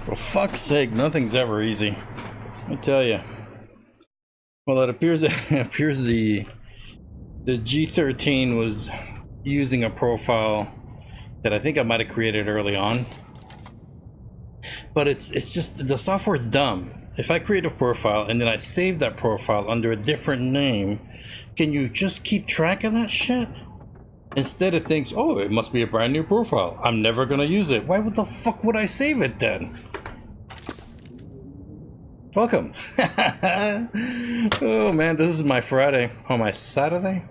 For fuck's sake, nothing's ever easy. Let me tell you. Well, it appears the G13 was using a profile that I think I might have created early on. But it's just the software's dumb. If I create a profile and then I save that profile under a different name, can you just keep track of that shit? Instead it thinks, oh, it must be a brand new profile. I'm never gonna use it. Why the fuck would I save it then? Welcome. Oh man, this is my Friday. Oh, my Saturday?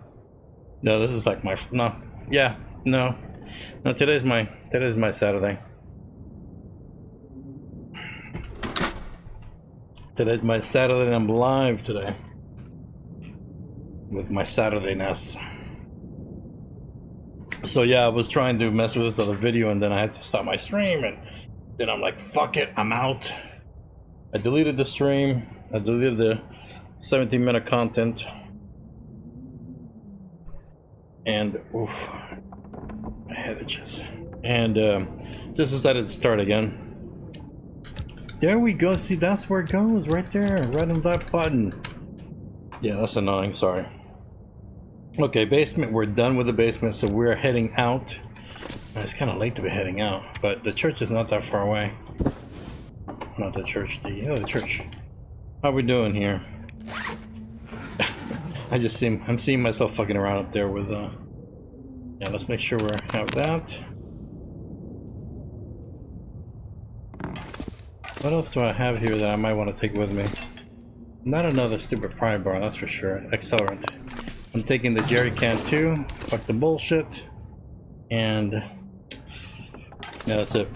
No, this is like my, no. Yeah, no. No, today's my Saturday. Today's my Saturday and I'm live today. With my Saturday-ness. So yeah, I was trying to mess with this other video and then I had to stop my stream and then I'm like, fuck it, I'm out. I deleted the stream. I deleted the 17-minute content. And oof, my head itches. And just decided to start again. There we go. See, that's where it goes, right there, right on that button. Yeah, that's annoying. Sorry. Okay, basement. We're done with the basement, so we're heading out. It's kind of late to be heading out, but the church is not that far away. Not the church, the church. How we doing here? I'm seeing myself fucking around up there with yeah, let's make sure we have that. What else do I have here that I might want to take with me? Not another stupid pry bar, that's for sure. Accelerant. I'm taking the jerry can too. Fuck the bullshit. And yeah, that's it.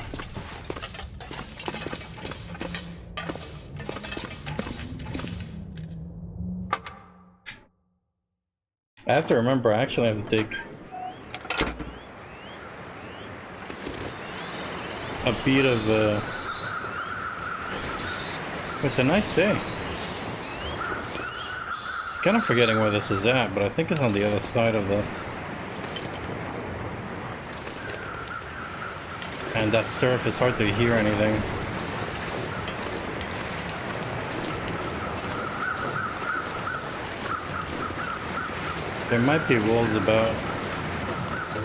I have to remember, I actually have to take a beat of it's a nice day. Kind of forgetting where this is at, but I think it's on the other side of this. And that surf is hard to hear anything. There might be wolves about.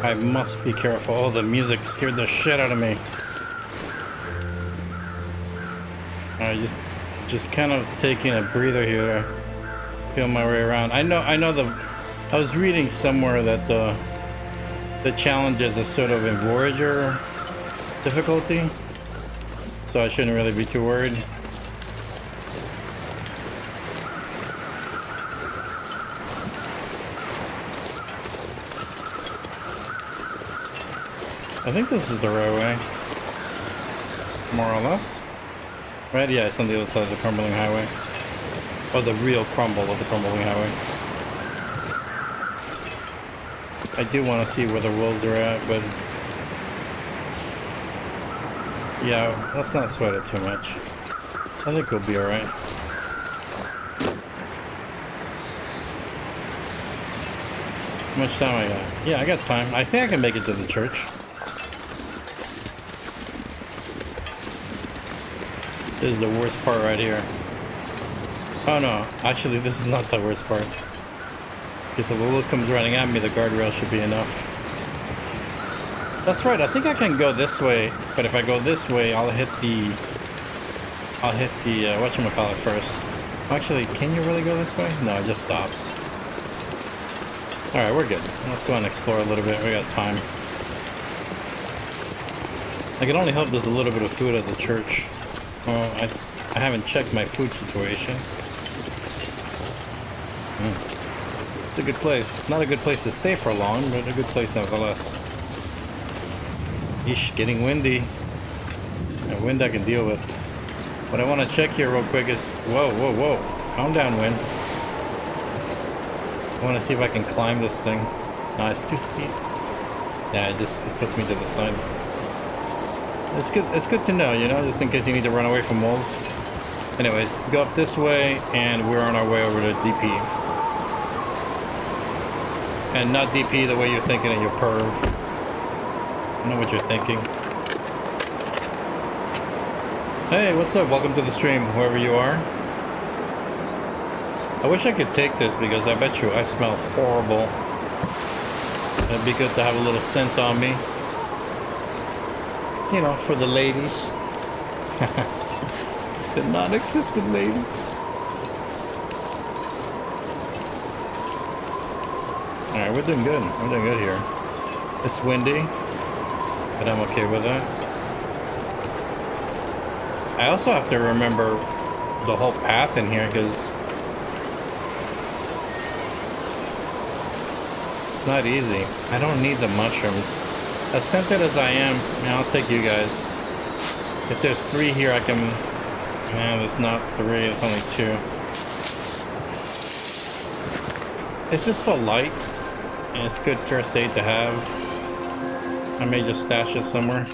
I must be careful. Oh, the music scared the shit out of me. Alright, just kind of taking a breather here. Feel my way around. I know I was reading somewhere that the challenge is a sort of in Voyager difficulty. So I shouldn't really be too worried. I think this is the right way. More or less. Right? Yeah, it's on the other side of the crumbling highway. Or the real crumble of the crumbling highway. I do want to see where the wolves are at, but yeah, let's not sweat it too much. I think we'll be alright. How much time I got? Yeah, I got time. I think I can make it to the church. This is the worst part right here. Oh no, actually this is not the worst part. Because if a wolf comes running at me, the guardrail should be enough. That's right, I think I can go this way, but if I go this way, I'll hit the whatchamacallit first. Actually, can you really go this way? No, it just stops. Alright, we're good. Let's go and explore a little bit, we got time. I can only hope there's a little bit of food at the church. Well, I haven't checked my food situation. It's a good place. Not a good place to stay for long, but a good place nevertheless. Yeesh, getting windy. And wind I can deal with. What I want to check here real quick is... Whoa, whoa, whoa. Calm down, wind. I want to see if I can climb this thing. No, it's too steep. Yeah, it puts me to the side. It's good to know, you know, just in case you need to run away from wolves. Anyways, go up this way, and we're on our way over to DP. And not DP the way you're thinking in your perv. I know what you're thinking. Hey, what's up? Welcome to the stream, whoever you are. I wish I could take this because I bet you I smell horrible. It'd be good to have a little scent on me. You know, for the ladies. The non-existent ladies. Alright, we're doing good. We're doing good here. It's windy, but I'm okay with that. I also have to remember the whole path in here because it's not easy. I don't need the mushrooms. As tempted as I am, I'll take you guys. If there's 3 here, I can... Man, there's not 3, it's only 2. It's just so light, and it's good first aid to have. I may just stash it somewhere.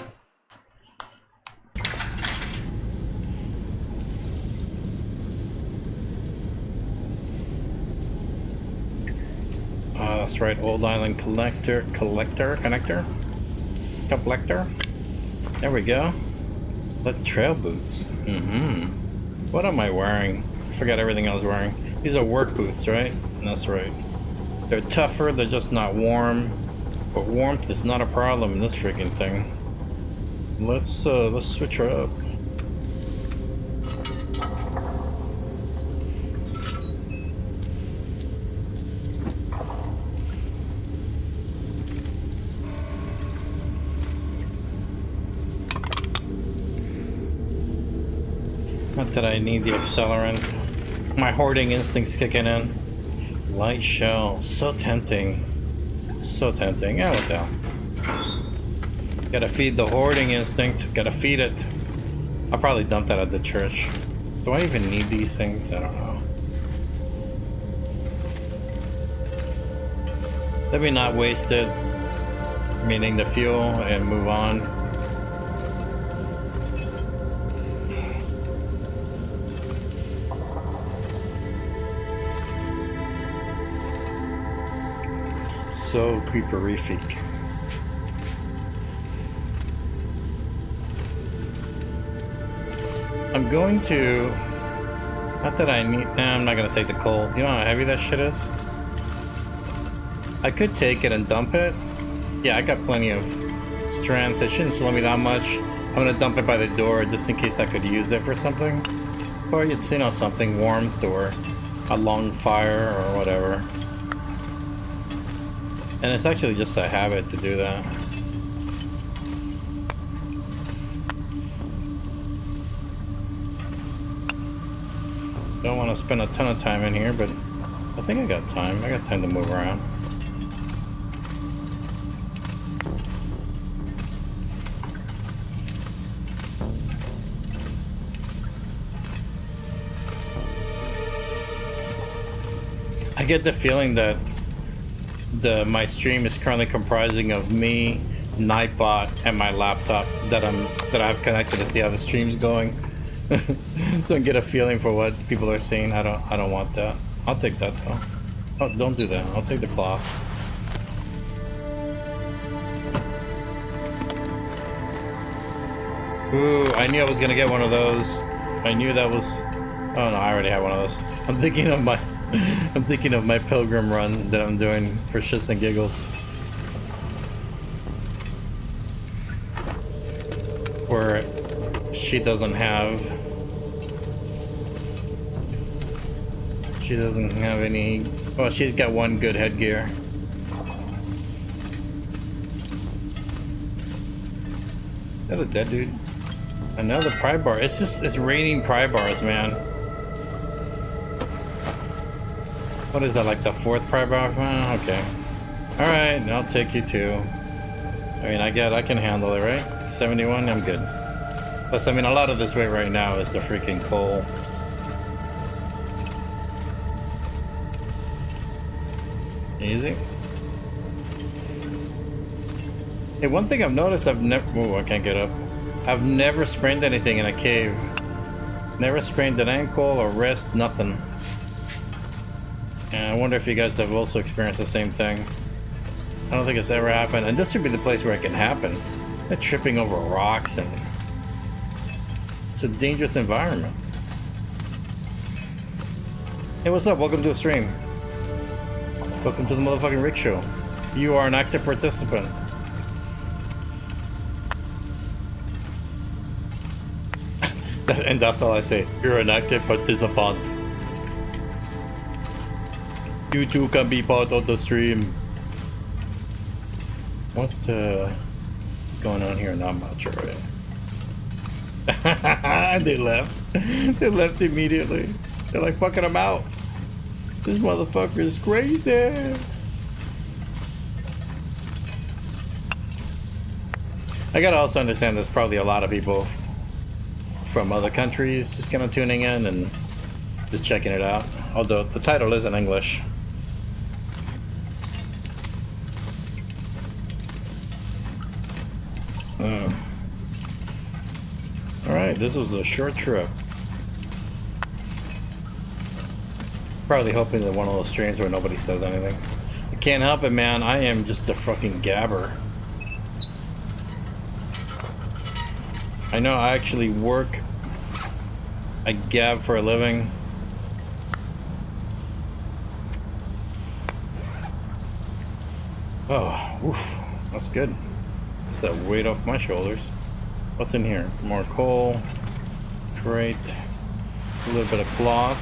That's right, Old Island connector. There we go. Let's trail boots. What am I wearing? I forgot everything I was wearing. These are work boots, right? That's right. They're tougher, they're just not warm. But warmth is not a problem in this freaking thing. Let's switch her up. Not that I need the accelerant. My hoarding instinct's kicking in. Light shell, so tempting. So tempting. Yeah, what the hell? Gotta feed the hoarding instinct. Gotta feed it. I'll probably dump that at the church. Do I even need these things? I don't know. Let me not waste it. Meaning the fuel, and move on. So creeperific. I'm going to... Not that I need... Nah, I'm not going to take the coal. You know how heavy that shit is? I could take it and dump it. Yeah, I got plenty of strength. It shouldn't slow me that much. I'm going to dump it by the door just in case I could use it for something. Or it's, you know, something, warmth or a long fire or whatever. And it's actually just a habit to do that. Don't want to spend a ton of time in here, but I think I got time. I got time to move around. I get the feeling that my stream is currently comprising of me, Nightbot, and my laptop that I've connected to see how the stream's going. So I get a feeling for what people are saying. I don't want that. I'll take that though. Oh, don't do that. I'll take the cloth. Ooh, I knew I was gonna get one of those. I knew that was... Oh no, I already have one of those. I'm thinking of my pilgrim run that I'm doing for shits and giggles. Where she doesn't have any... Well, she's got one good headgear. Is that a dead dude? Another pry bar. It's raining pry bars, man. What is that, like the 4th pry bar? Okay. Alright, I'll take you too. I mean, I can handle it, right? 71, I'm good. Plus, I mean, a lot of this weight right now is the freaking coal. Easy. Hey, one thing I've noticed, I've never... Ooh, I can't get up. I've never sprained anything in a cave. Never sprained an ankle or wrist, nothing. And I wonder if you guys have also experienced the same thing. I don't think it's ever happened, and this should be the place where it can happen. They're tripping over rocks and It's a dangerous environment. Hey, what's up? Welcome to the stream. Welcome to the MuthaFukinRick show. You are an active participant. And that's all I say. You're an active participant. You too can be part of the stream. What's going on here? Not much already. They left. They left immediately. They're like, fucking them out. This motherfucker is crazy. I gotta also understand there's probably a lot of people from other countries just kind of tuning in and just checking it out. Although the title is in English. Alright, this was a short trip. Probably hoping that one of those streams where nobody says anything. I can't help it, man. I am just a fucking gabber. I know I actually work. I gab for a living. Oh, oof. That's good. That's that weight off my shoulders. What's in here? More coal. Crate. A little bit of cloth.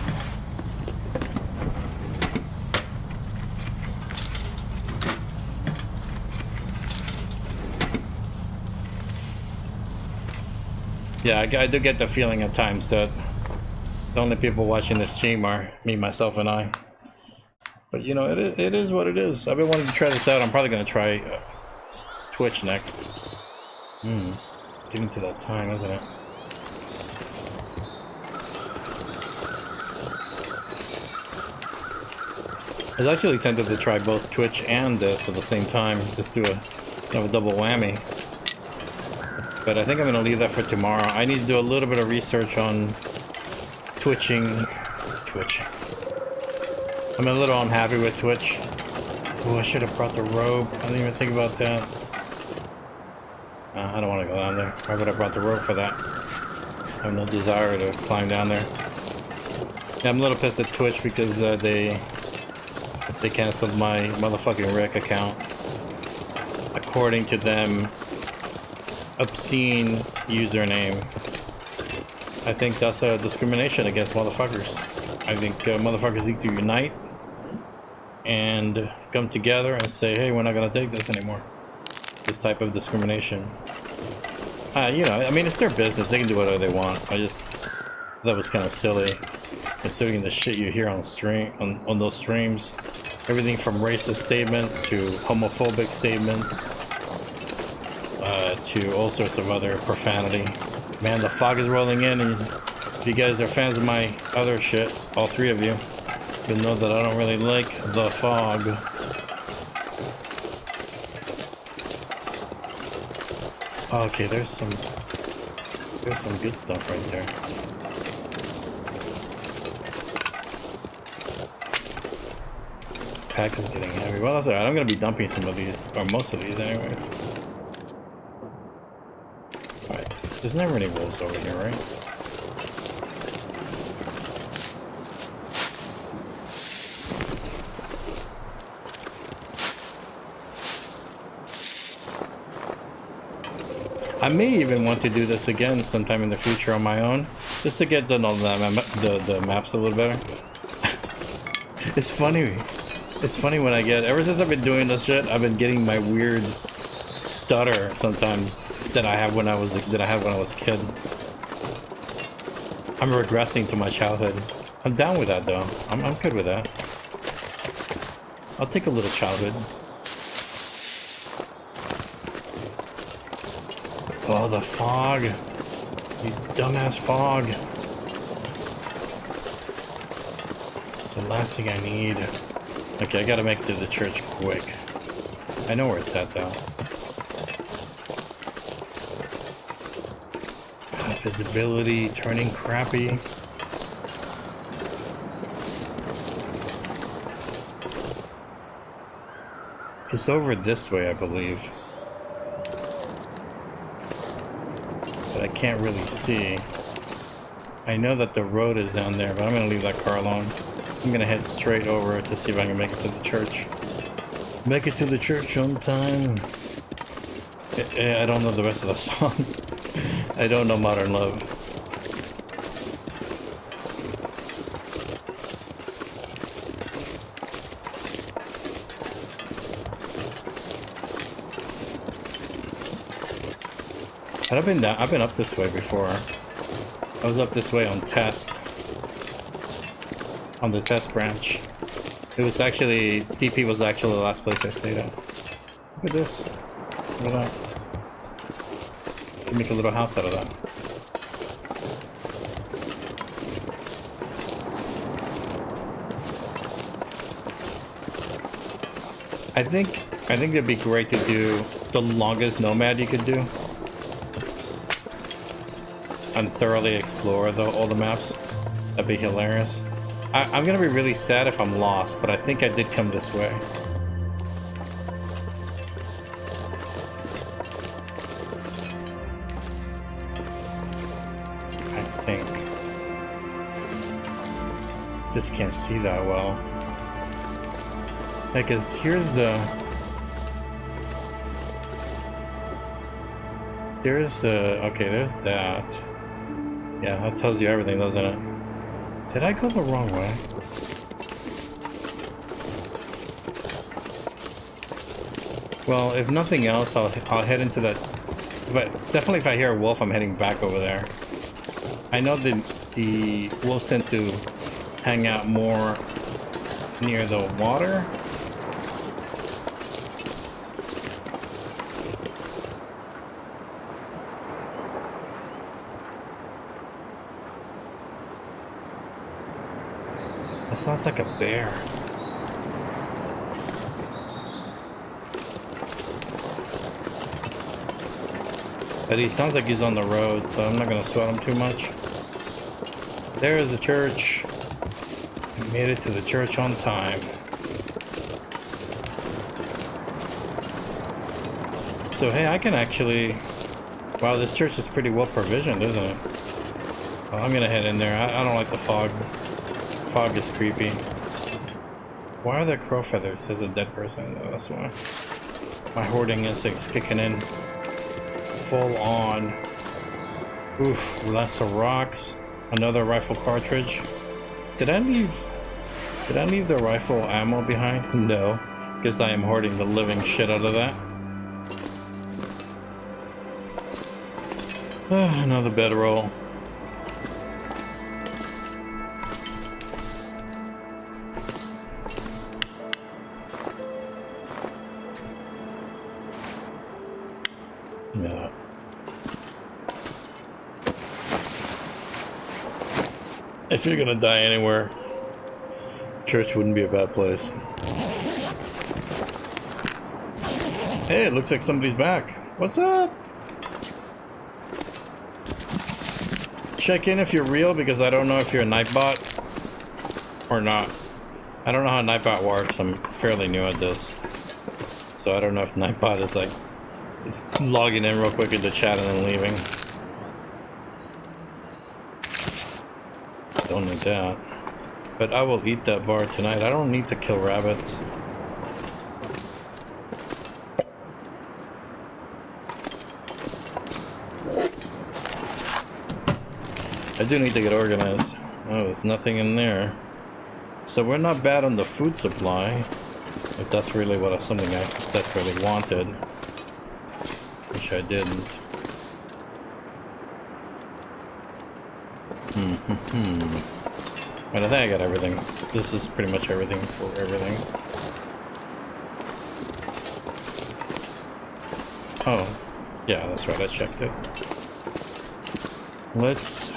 Yeah, I do get the feeling at times that the only people watching this stream are me, myself, and I. But you know, it is what it is. I've been wanting to try this out. I'm probably going to try Twitch next. Getting to that time, isn't it? I was actually tempted to try both Twitch and this at the same time. Just do a double whammy. But I think I'm going to leave that for tomorrow. I need to do a little bit of research on twitching. I'm a little unhappy with Twitch. Oh, I should have brought the rope. I didn't even think about that. I don't want to go down there. Why would I brought the rope for that? I have no desire to climb down there. Yeah, I'm a little pissed at Twitch because they canceled my MuthaFukinRick account. According to them, obscene username. I think that's a discrimination against motherfuckers. I think motherfuckers need to unite and come together and say, hey, we're not gonna take this anymore. This type of discrimination. You know, I mean, it's their business. They can do whatever they want. That was kind of silly, considering the shit you hear on stream, on those streams. Everything from racist statements to homophobic statements. To all sorts of other profanity. Man, the fog is rolling in, and if you guys are fans of my other shit, all three of you, you'll know that I don't really like the fog. Okay, there's some good stuff right there. Pack is getting heavy. Well, that's alright. I'm gonna be dumping some of these, or most of these anyways. There's never any wolves over here, right? I may even want to do this again sometime in the future on my own, just to get the maps a little better. It's funny. It's funny when I get, ever since I've been doing this shit, I've been getting my weird stutter sometimes that I have when I was a kid. I'm regressing to my childhood. I'm down with that though. I'm good with that. I'll take a little childhood. Oh, the fog. You dumbass fog. It's the last thing I need. Okay, I gotta make it to the church quick. I know where it's at though. Visibility turning crappy. It's over this way, I believe. But I can't really see. I know that the road is down there, but I'm gonna leave that car alone. I'm gonna head straight over to see if I can make it to the church. Make it to the church on time. I don't know the rest of the song. I don't know Modern Love. I've been up this way before. I was up this way on test. On the test branch. It was actually, DP was actually the last place I stayed at. Look at this. Look at that. You can make a little house out of that. I think it'd be great to do the longest Nomad you could do. And thoroughly explore all the maps. That'd be hilarious. I'm gonna be really sad if I'm lost, but I think I did come this way. I think. Just can't see that well. Because here's the... Okay, there's that. Yeah, that tells you everything, doesn't it? Did I go the wrong way? Well, if nothing else, I'll head into that. But definitely, if I hear a wolf, I'm heading back over there. I know the wolves tend to hang out more near the water. That sounds like a bear. But he sounds like he's on the road, so I'm not gonna sweat him too much. There is a church. I made it to the church on time. So hey, I can actually... Wow, this church is pretty well provisioned, isn't it? Well, I'm gonna head in there. I don't like the fog. Fog is creepy. Why are there crow feathers? There's a dead person. Oh, that's why. My hoarding instinct's kicking in. Full on. Oof, lots of rocks. Another rifle cartridge. Did I leave the rifle ammo behind? No, because I am hoarding the living shit out of that. Another bedroll. Yeah. If you're gonna die anywhere, church wouldn't be a bad place. Hey, it looks like somebody's back. What's up? Check in if you're real, because I don't know if you're a Nightbot or not. I don't know how Nightbot works. I'm fairly new at this, so I don't know if Nightbot is like logging in real quick into chat and then leaving. Don't need that. But I will eat that bar tonight. I don't need to kill rabbits. I do need to get organized. Oh, there's nothing in there. So we're not bad on the food supply. If that's really something I desperately wanted. Which I didn't. But I think I got everything. This is pretty much everything for everything. Oh, yeah, that's right, I checked it. Let's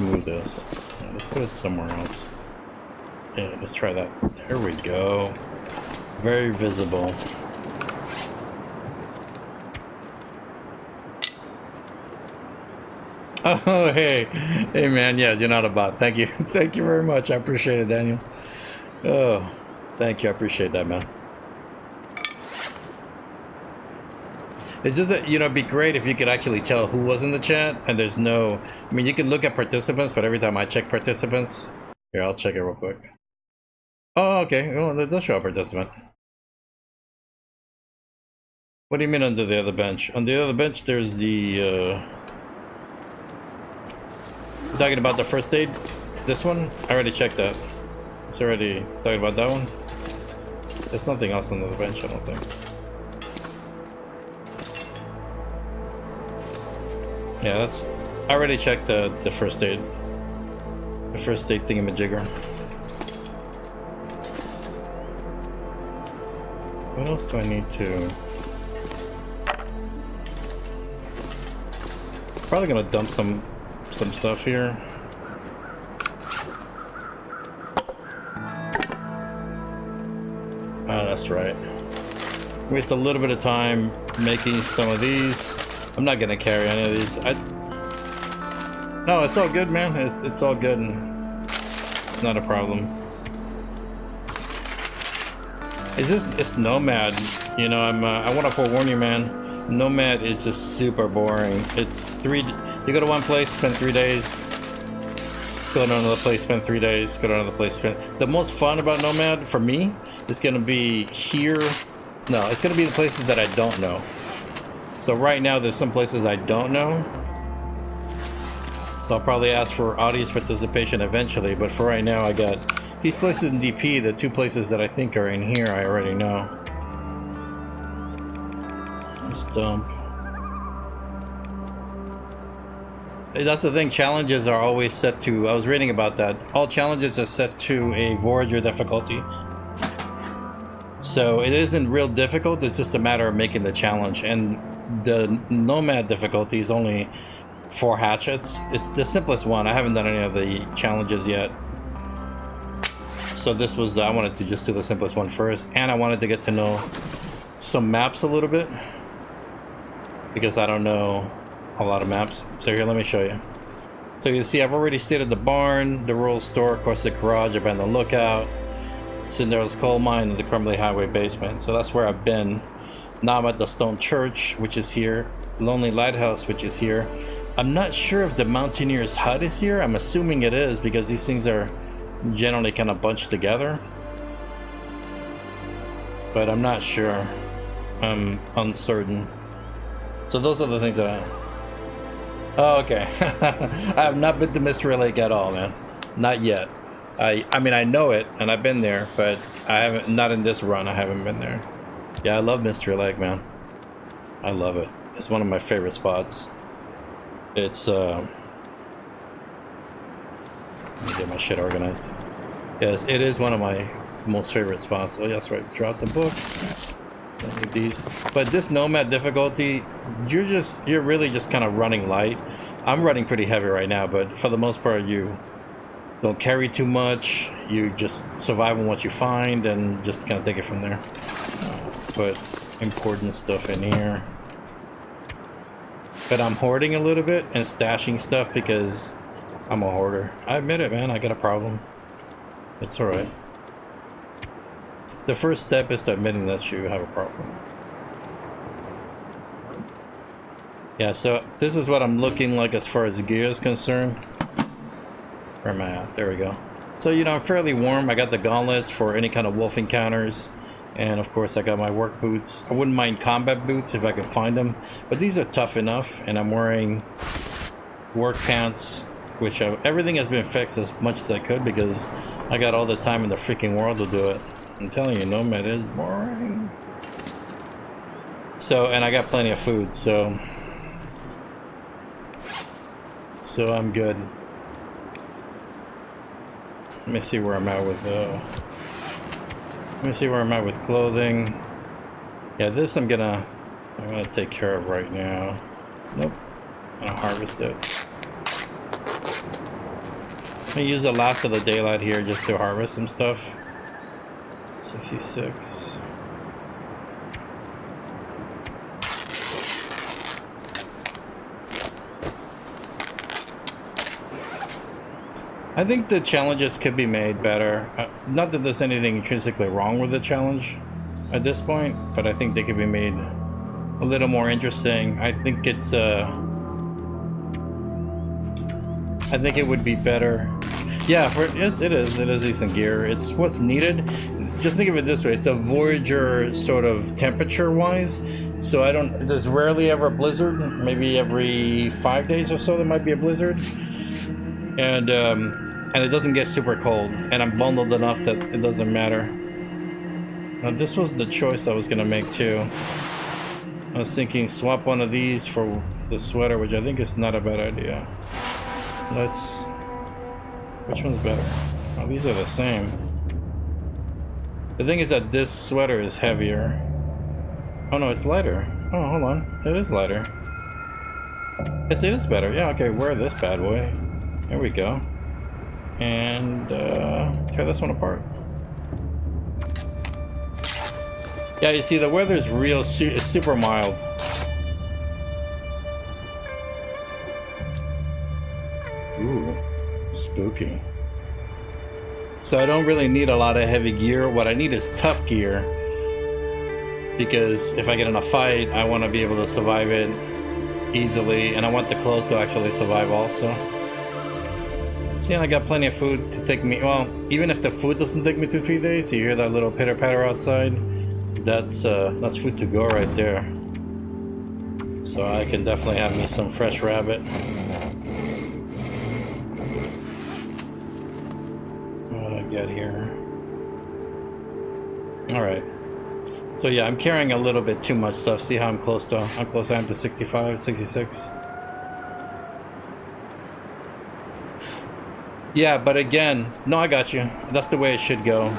move this. Yeah, let's put it somewhere else. Yeah, let's try that. There we go. Very visible. Oh, hey man, yeah, you're not a bot. Thank you. Thank you very much. I appreciate it, Daniel. Oh, thank you. I appreciate that, man. It's just that, you know, it'd be great if you could actually tell who was in the chat, and there's no... I mean, you can look at participants, but every time I check participants... Here, I'll check it real quick. Oh, okay. Oh, it does show a participant. What do you mean under the other bench? On the other bench, there's the... Talking about the first aid? This one? I already checked that. It's already talking about that one. There's nothing else on the bench, I don't think. Yeah, that's... I already checked the first aid. The first aid thingamajigger. What else do I need to... Probably gonna dump some stuff here. Ah, that's right. Waste a little bit of time making some of these. I'm not gonna carry any of these. No, it's all good, man. It's all good. It's not a problem. It's Nomad. You know, I want to forewarn you, man. Nomad is just super boring. It's you go to one place, spend 3 days. Go to another place, spend 3 days. Go to another place, spend... The most fun about Nomad, for me, is gonna be here. No, it's gonna be the places that I don't know. So right now, there's some places I don't know. So I'll probably ask for audience participation eventually, but for right now, I got these places in DP, the 2 places that I think are in here, I already know. Let's dump. That's the thing, challenges are always set to, I was reading about that, all challenges are set to a Voyager difficulty. So it isn't real difficult, it's just a matter of making the challenge. And the Nomad difficulty is only 4 hatchets. It's the simplest one. I haven't done any of the challenges yet. So this was, I wanted to just do the simplest one first, and I wanted to get to know some maps a little bit, because I don't know a lot of maps. So here, let me show you. So you see, I've already stayed at the barn, the rural store, of course the garage, I've been on the lookout, Cinderella's coal mine, and the Crumbly Highway basement. So that's where I've been. Now I'm at the Stone Church, which is here, Lonely Lighthouse, which is here. I'm not sure if the Mountaineer's Hut is here. I'm assuming it is, because these things are generally kind of bunched together. But I'm not sure. I'm uncertain. So those are the things that I... Oh, okay. I have not been to Mystery Lake at all, man. Not yet. I mean, I know it, and I've been there, but I haven't, not in this run, I haven't been there. Yeah, I love Mystery Lake, man. I love it. It's one of my favorite spots. It's, let me get my shit organized. Yes, it is one of my most favorite spots. Oh, yeah, that's right. Drop the books. Don't need these. But this Nomad difficulty, you're really just kind of running light. I'm running pretty heavy right now, but for the most part, you don't carry too much. You just survive on what you find and just kind of take it from there. Put important stuff in here. But I'm hoarding a little bit and stashing stuff because I'm a hoarder. I admit it, man. I got a problem. It's alright. The first step is to admitting that you have a problem. Yeah, so this is what I'm looking like as far as gear is concerned. Where am I at? There we go. So, you know, I'm fairly warm. I got the gauntlets for any kind of wolf encounters. And of course I got my work boots. I wouldn't mind combat boots if I could find them. But these are tough enough. And I'm wearing work pants, which everything has been fixed as much as I could because I got all the time in the freaking world to do it. I'm telling you, Nomad is boring. So, and I got plenty of food, so I'm good. Let me see where I'm at with clothing. Yeah, this I'm gonna take care of right now. Nope. I'm gonna harvest it. I'm gonna use the last of the daylight here just to harvest some stuff. 66. I think the challenges could be made better. Not that there's anything intrinsically wrong with the challenge at this point, but I think they could be made a little more interesting. I think it's I think it would be better. Yeah, yes, it is decent gear. It's what's needed. Just think of it this way: it's a Voyager sort of temperature-wise. So there's rarely ever a blizzard. Maybe every 5 days or so there might be a blizzard, and it doesn't get super cold. And I'm bundled enough that it doesn't matter. Now this was the choice I was gonna make too. I was thinking swap one of these for the sweater, which I think is not a bad idea. Which one's better? Oh, these are the same. The thing is that this sweater is heavier. Oh no, it's lighter. Oh, hold on. It is lighter. Yes, it is better. Yeah, okay, wear this bad boy. There we go. And tear this one apart. Yeah, you see, the weather's is super mild. Ooh, spooky. So I don't really need a lot of heavy gear. What I need is tough gear. Because if I get in a fight, I want to be able to survive it easily. And I want the clothes to actually survive also. See, I got plenty of food to take me... Well, even if the food doesn't take me 2-3 days, you hear that little pitter-patter outside? That's food to go right there. So I can definitely have me some fresh rabbit. What do I get here? Alright. So yeah, I'm carrying a little bit too much stuff. See how I'm close I am to 65, 66. Yeah, but again, no, I got you. That's the way it should go.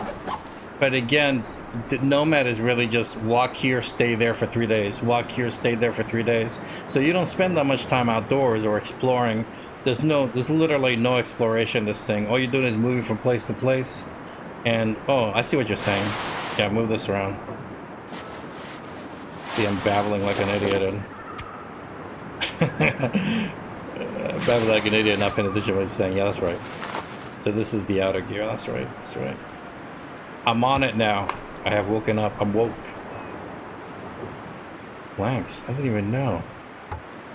But again, the Nomad is really just walk here, stay there for 3 days. Walk here, stay there for 3 days. So you don't spend that much time outdoors or exploring. There's literally no exploration in this thing. All you're doing is moving from place to place. And, oh, I see what you're saying. Yeah, move this around. See, I'm babbling like an idiot. Babbling like an idiot, not paying attention to what he's saying. Yeah, that's right. So this is the outer gear. That's right. That's right. I'm on it now. I have woken up. I'm woke. Blanks. I didn't even know.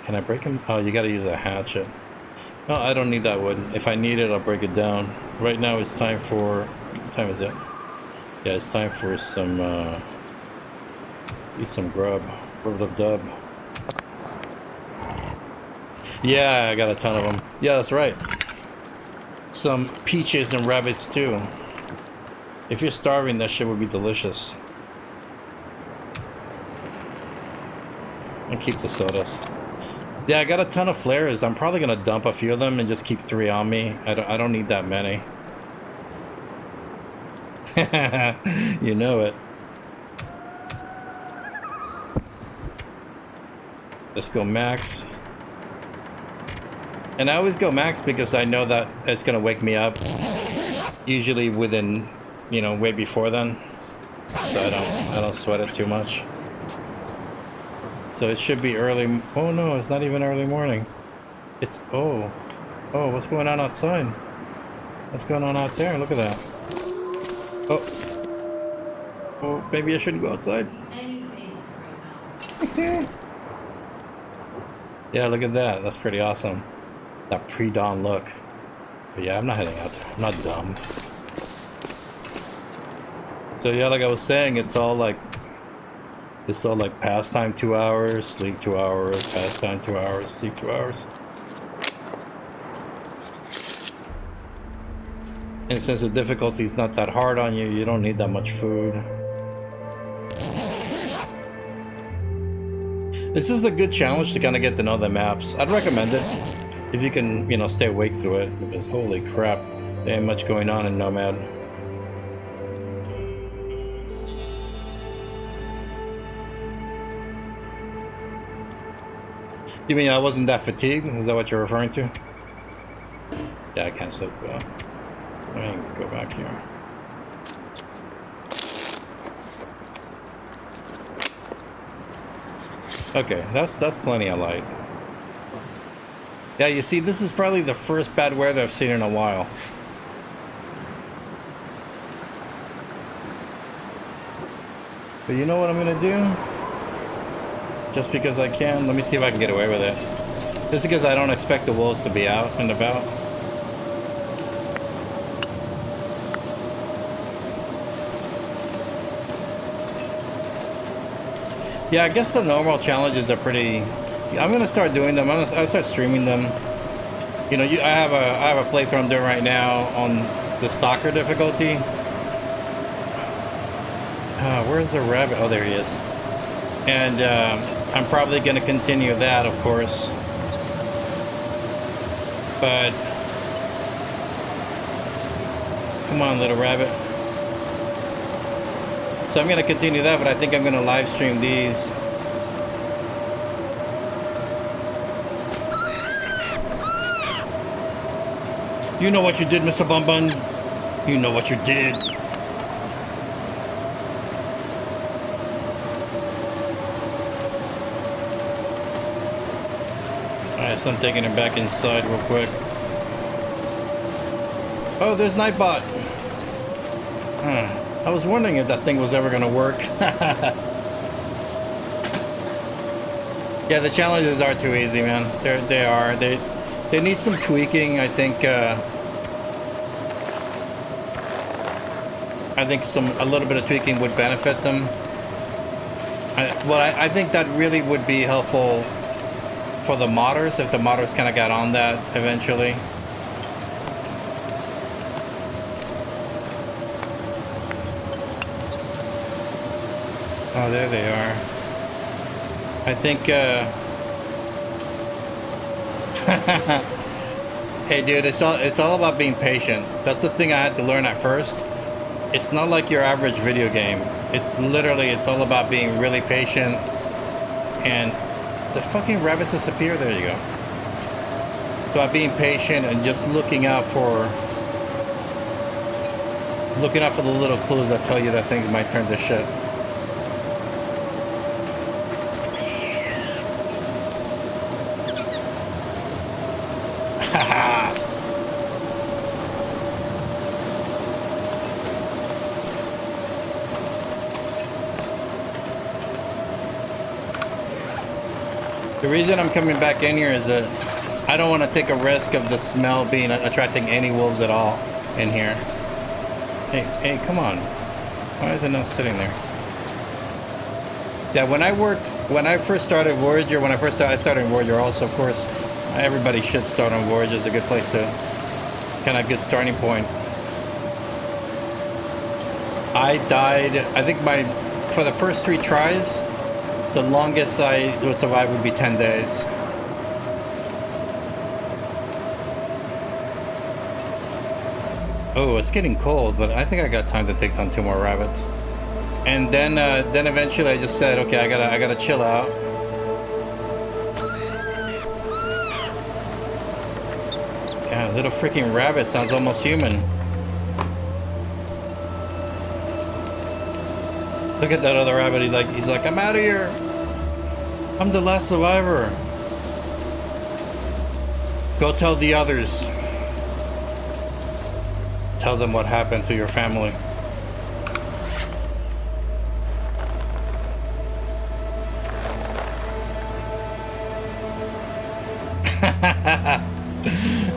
Can I break them? Oh, you gotta use a hatchet. No, I don't need that wood. If I need it, I'll break it down. Right now it's time for... What time is it? Yeah, it's time for some, eat some grub. Dub. Yeah, I got a ton of them. Yeah, that's right. Some peaches and rabbit stew. If you're starving, that shit would be delicious. And keep the sodas. Yeah, I got a ton of flares. I'm probably gonna dump a few of them and just keep 3 on me. I don't need that many. You know it. Let's go max. And I always go max because I know that it's gonna wake me up. Usually within, you know, way before then. So I don't sweat it too much. So it should be early. Oh no, it's not even early morning. It's oh, what's going on outside? What's going on out there? Look at that. Oh, maybe I shouldn't go outside. Yeah, look at that. That's pretty awesome. That pre-dawn look. But yeah, I'm not heading out there. I'm not dumb. So yeah, like I was saying, it's all like pastime 2 hours, sleep 2 hours, pastime 2 hours, sleep 2 hours. And since the difficulty is not that hard on you, you don't need that much food. This is a good challenge to kind of get to know the maps. I'd recommend it if you can, you know, stay awake through it, because holy crap, there ain't much going on in Nomad. You mean I wasn't that fatigued? Is that what you're referring to? Yeah, I can't sleep well. Let me go back here. Okay, that's plenty of light. Yeah, you see, this is probably the first bad weather I've seen in a while. But you know what I'm gonna do? just because I can. Let me see if I can get away with it. Just because I don't expect the wolves to be out and about. Yeah, I guess the normal challenges are pretty... I'm gonna start doing them. I'll start streaming them. You know, I have a playthrough I'm doing right now on the stalker difficulty. Where's the rabbit? Oh, there he is. And I'm probably gonna continue that, of course. But come on, little rabbit. So I'm gonna continue that, but I think I'm gonna live stream these. You know what you did, Mr. Bun Bun? You know what you did. Alright, so I'm taking it back inside real quick. Oh, there's Nightbot. I was wondering if that thing was ever gonna work. Yeah, the challenges are too easy, man. They are. They need some tweaking. I think a little bit of tweaking would benefit them. I think that really would be helpful for the modders if the modders kind of got on that eventually. Oh, there they are. I think, hey dude, it's all about being patient. That's the thing I had to learn at first. It's not like your average video game. It's all about being really patient. And the fucking rabbits disappear. There you go. It's about being patient and just looking out for the little clues that tell you that things might turn to shit. The reason I'm coming back in here is that I don't want to take a risk of the smell being attracting any wolves at all in here. Hey, come on. Why is it not sitting there? Yeah, when I first started Voyager, I started in Voyager also, of course. Everybody should start on Voyager. It's a good place to, kind of good starting point. I died, I think for the first 3 tries, the longest I would survive would be 10 days. Oh, it's getting cold, but I think I got time to take down 2 more rabbits. And then eventually I just said, okay, I gotta chill out. Yeah, little freaking rabbit sounds almost human. Look at that other rabbit. He's like, I'm out of here. I'm the last survivor. Go tell the others. Tell them what happened to your family.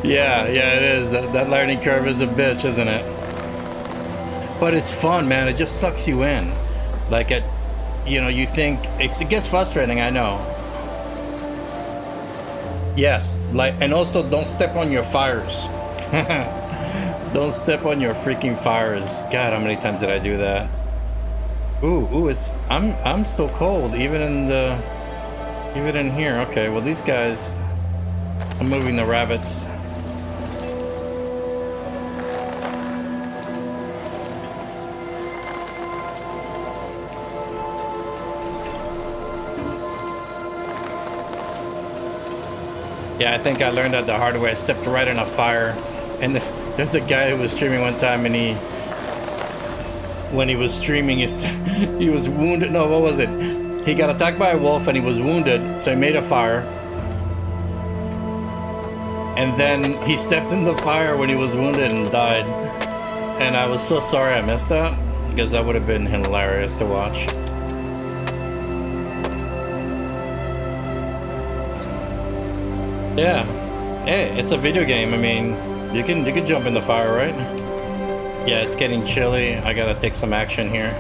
Yeah, it is. That learning curve is a bitch, isn't it? But it's fun, man. It just sucks you in. Like you think it gets frustrating, I know. Yes, and also don't step on your fires. Don't step on your freaking fires. God, how many times did I do that? Ooh, I'm still cold, even in here. Okay, well these guys, I'm moving the rabbits. Yeah, I think I learned that the hard way. I stepped right in a fire, and there's a guy who was streaming one time, and when he was streaming, he was wounded. No, what was it? He got attacked by a wolf, and he was wounded, so he made a fire. And then he stepped in the fire when he was wounded and died. And I was so sorry I missed that, because that would have been hilarious to watch. Yeah. Hey, it's a video game. I mean, you can jump in the fire, right? Yeah, it's getting chilly. I gotta take some action here.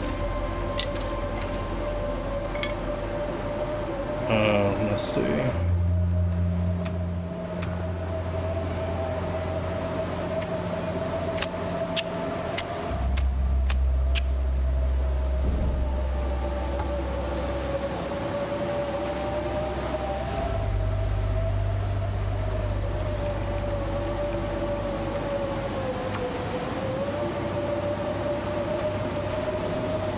Let's see.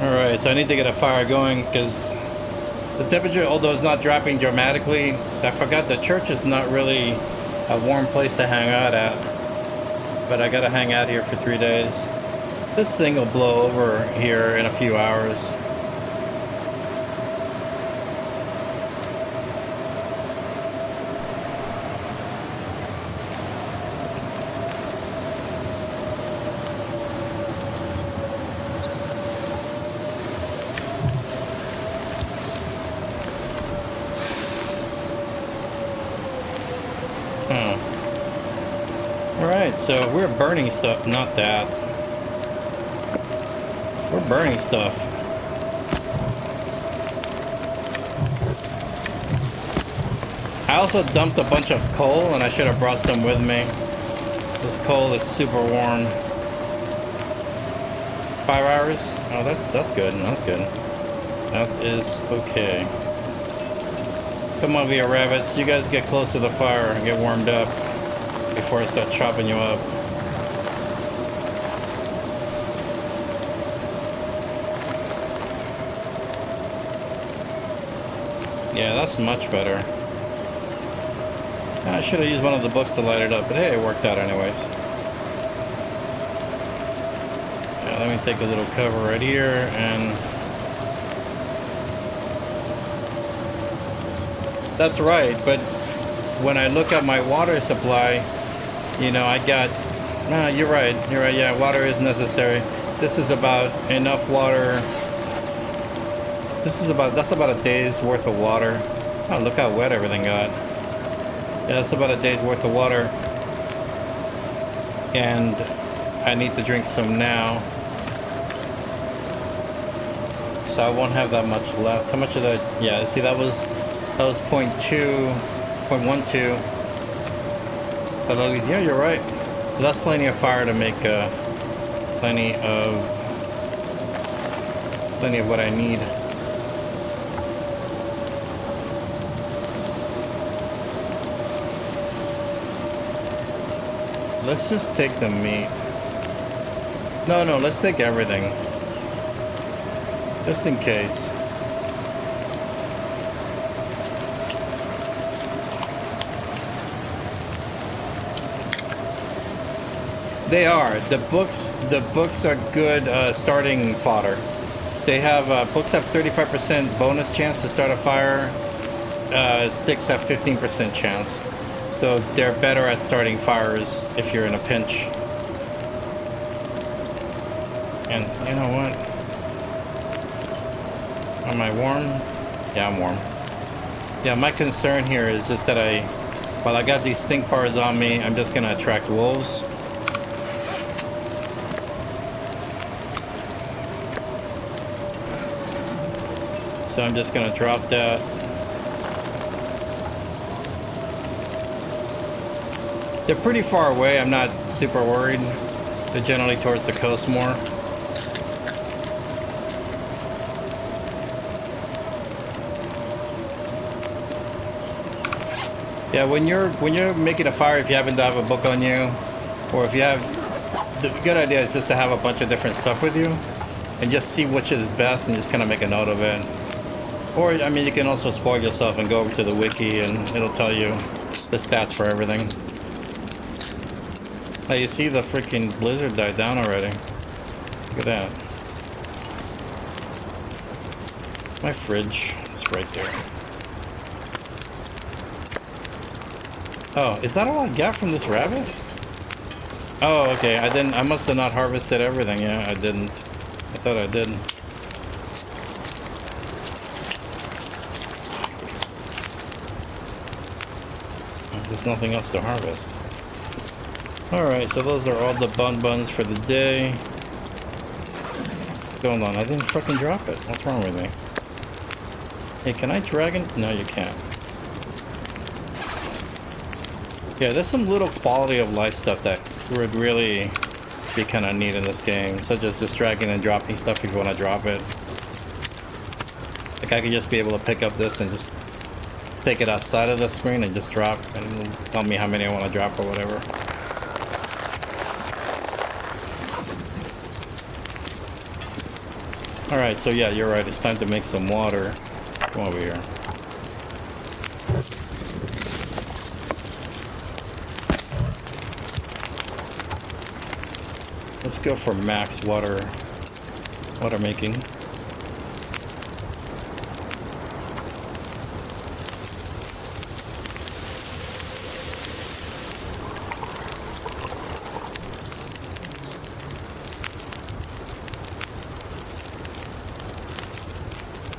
Alright, so I need to get a fire going because the temperature, although it's not dropping dramatically, I forgot the church is not really a warm place to hang out at. But I gotta hang out here for 3 days. This thing will blow over here in a few hours. Alright, so we're burning stuff, not that. We're burning stuff. I also dumped a bunch of coal and I should have brought some with me. This coal is super warm. 5 hours? Oh, that's good. That's good. That is okay. Come on, via rabbits. You guys get close to the fire and get warmed up before I start chopping you up. Yeah, that's much better. I should have used one of the books to light it up, but hey, it worked out anyways. Yeah, let me take a little cover right here and... That's right, but when I look at my water supply, you know, I got... No, you're right, yeah, water is necessary. This is about enough water. That's about a day's worth of water. Oh, look how wet everything got. Yeah, that's about a day's worth of water. And I need to drink some now. So I won't have that much left. How much of that? Yeah, see, that was 0.2, 0.12. So that, yeah, you're right. So that's plenty of fire to make plenty of what I need. Let's just take the meat. No, let's take everything. Just in case. They are. The books are good starting fodder. They have books have 35% bonus chance to start a fire. Sticks have 15% chance. So they're better at starting fires if you're in a pinch. And you know what? Am I warm? Yeah, I'm warm. Yeah, my concern here is just that while I got these stink bars on me, I'm just gonna attract wolves. So I'm just gonna drop that. They're pretty far away. I'm not super worried. They're generally towards the coast more. Yeah, when you're making a fire, if you happen to have a book on you, or if you have, the good idea is just to have a bunch of different stuff with you, and just see which is best, and just kind of make a note of it. Or I mean, you can also spoil yourself and go over to the wiki, and it'll tell you the stats for everything. Hey, you see the freaking blizzard died down already. Look at that. My fridge is right there. Oh, is that all I got from this rabbit? Oh, okay. I must have not harvested everything. Yeah, I didn't. I thought I did. there's nothing else to harvest. Alright, so those are all the buns for the day. Going on, I didn't fucking drop it. What's wrong with me? Hey, can I drag it? No, you can't. Yeah, there's some little quality of life stuff that would really be kind of neat in this game, such as just dragging and dropping stuff if you want to drop it. Like I could just be able to pick up this and just take it outside of the screen and just drop and tell me how many I want to drop or whatever. Alright, so yeah, you're right, it's time to make some water. Come over here. Let's go for max water making.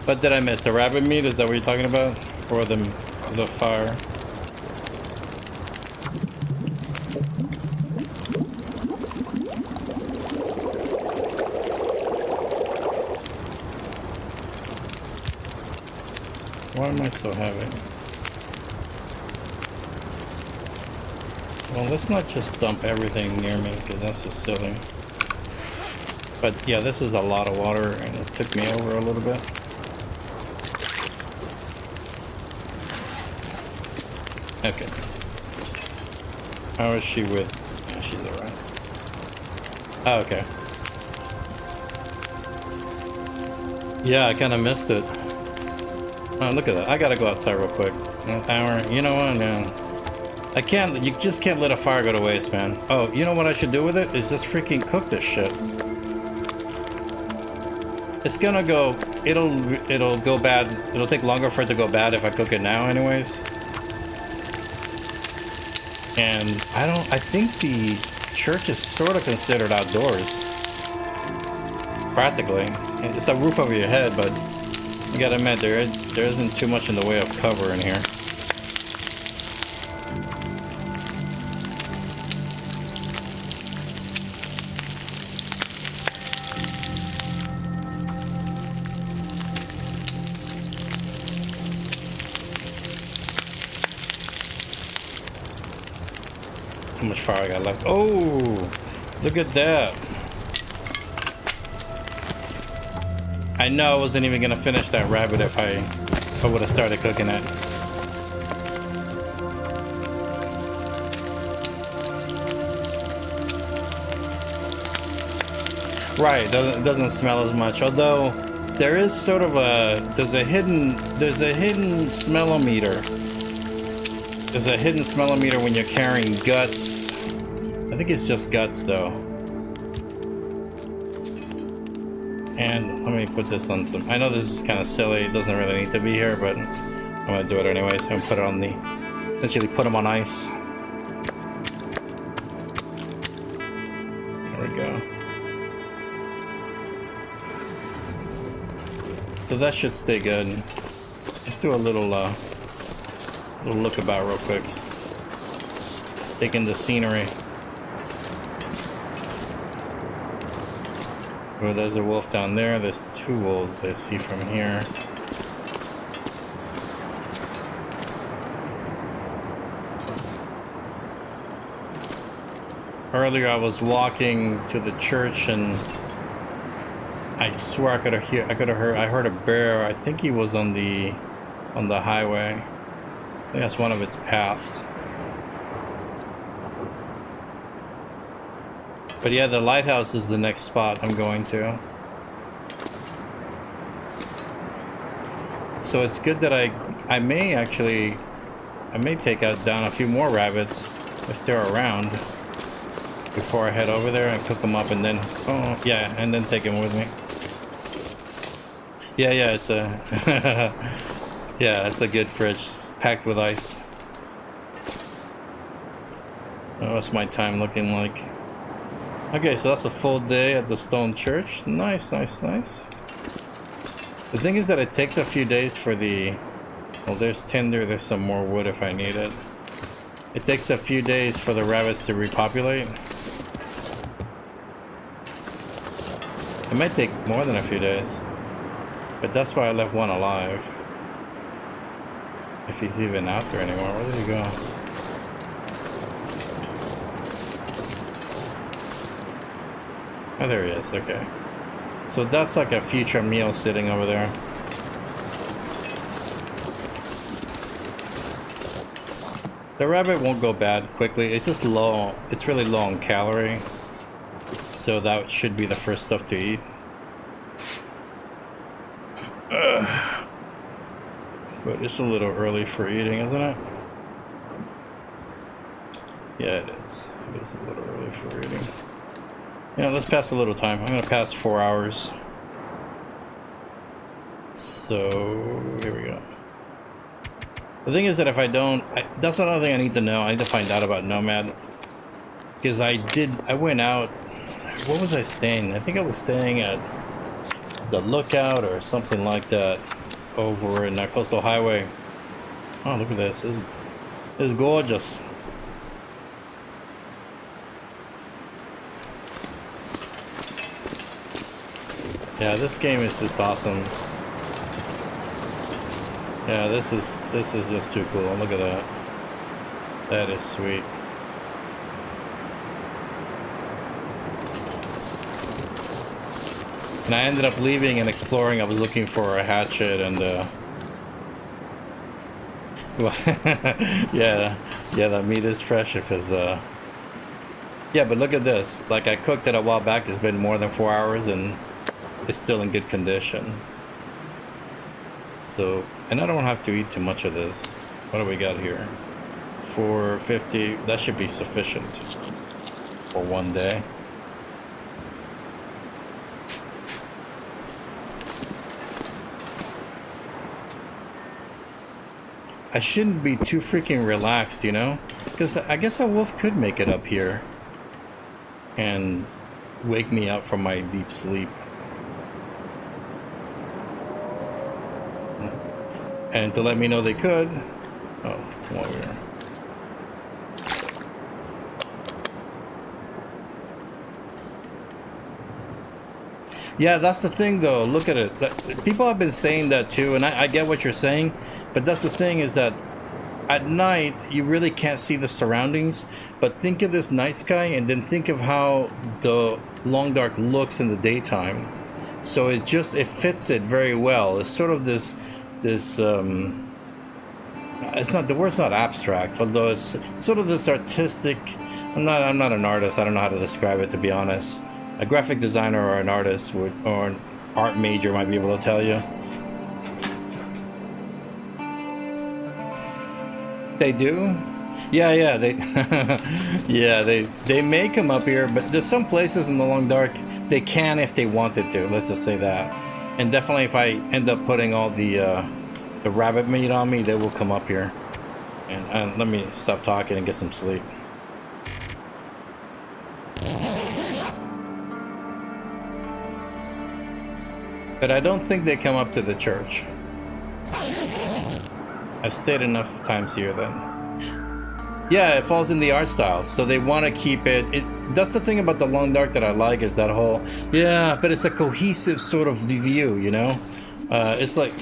What did I miss? The rabbit meat? Is that what you're talking about? Or the fire? Why am I so heavy? Well, let's not just dump everything near me, because that's just silly. But yeah, this is a lot of water, and it took me over a little bit. Okay. How is she with? Yeah, she's alright. Oh, okay. Yeah, I kind of missed it. Oh, look at that. I gotta go outside real quick. An hour. You know what? No. I can't. You just can't let a fire go to waste, man. Oh, you know what I should do with it? Is just freaking cook this shit. It's gonna go. It'll go bad. It'll take longer for it to go bad if I cook it now, anyways. And I think the church is sort of considered outdoors. Practically. It's a roof over your head, but you gotta admit, there isn't too much in the way of cover in here. How much fire I got left? Oh, look at that. I know I wasn't even gonna finish that rabbit if I would have started cooking it. Right, doesn't smell as much. Although there is sort of there's a hidden smellometer. There's a hidden smellometer when you're carrying guts. I think it's just guts though. And let me put this on some. I know this is kind of silly. It doesn't really need to be here, but I'm gonna do it anyways. I'm gonna put it on the. Essentially, put them on ice. There we go. So that should stay good. Let's do a little look about real quick. Take in the scenery. Oh, there's a wolf down there. There's two wolves I see from here. Earlier I was walking to the church and I swear I could have heard a bear. I think he was on the highway. I think that's one of its paths. But yeah, the lighthouse is the next spot I'm going to. So it's good that I may take down a few more rabbits if they're around before I head over there and cook them up and then, oh yeah, and then take them with me. Yeah, it's a, yeah, it's a good fridge. It's packed with ice. What's my time looking like? Okay, so that's a full day at the stone church. Nice, nice, nice. The thing is that it takes a few days for the... Well, there's tinder, there's some more wood if I need it. It takes a few days for the rabbits to repopulate. It might take more than a few days. But that's why I left one alive. If he's even out there anymore. Where did he go? Oh, there he is. Okay. So that's like a future meal sitting over there. The rabbit won't go bad quickly. It's just low. It's really low in calorie. So that should be the first stuff to eat. But it's a little early for eating, isn't it? Yeah, it is. It is a little early for eating. Yeah, let's pass a little time. I'm gonna pass 4 hours. So here we go. The thing is that if I don't, that's another thing I need to know. I need to find out about Nomad. Because I went out, where was I staying? I think I was staying at the Lookout or something like that over in that coastal highway. Oh, look at this. This is gorgeous. Yeah, this game is just awesome. Yeah, this is just too cool. Look at that. That is sweet. And I ended up leaving and exploring. I was looking for a hatchet and well, yeah, the meat is fresh if it's yeah, but look at this. Like, I cooked it a while back. It's been more than 4 hours and it's still in good condition. So, and I don't have to eat too much of this. What do we got here? 450. That should be sufficient for one day. I shouldn't be too freaking relaxed, you know? Because I guess a wolf could make it up here and wake me up from my deep sleep. And to let me know they could. Oh, warrior. Yeah, that's the thing though. Look at it. People have been saying that too, and I get what you're saying, but that's the thing is that at night you really can't see the surroundings. But think of this night sky and then think of how the long dark looks in the daytime. So it fits it very well. It's sort of this it's not, the word's not abstract, although it's sort of this artistic. I'm not an artist. I don't know how to describe it, to be honest. A graphic designer or an artist or an art major might be able to tell you. They do? Yeah, they yeah, they may come up here, but there's some places in the long dark they can if they wanted to. Let's just say that. And definitely if I end up putting all the rabbit meat on me, they will come up here. And let me stop talking and get some sleep. But I don't think they come up to the church. I've stayed enough times here then. Yeah, it falls in the art style, so they want to keep it. That's the thing about the long dark that I like, is that whole, yeah, but it's a cohesive sort of view, you know? It's like,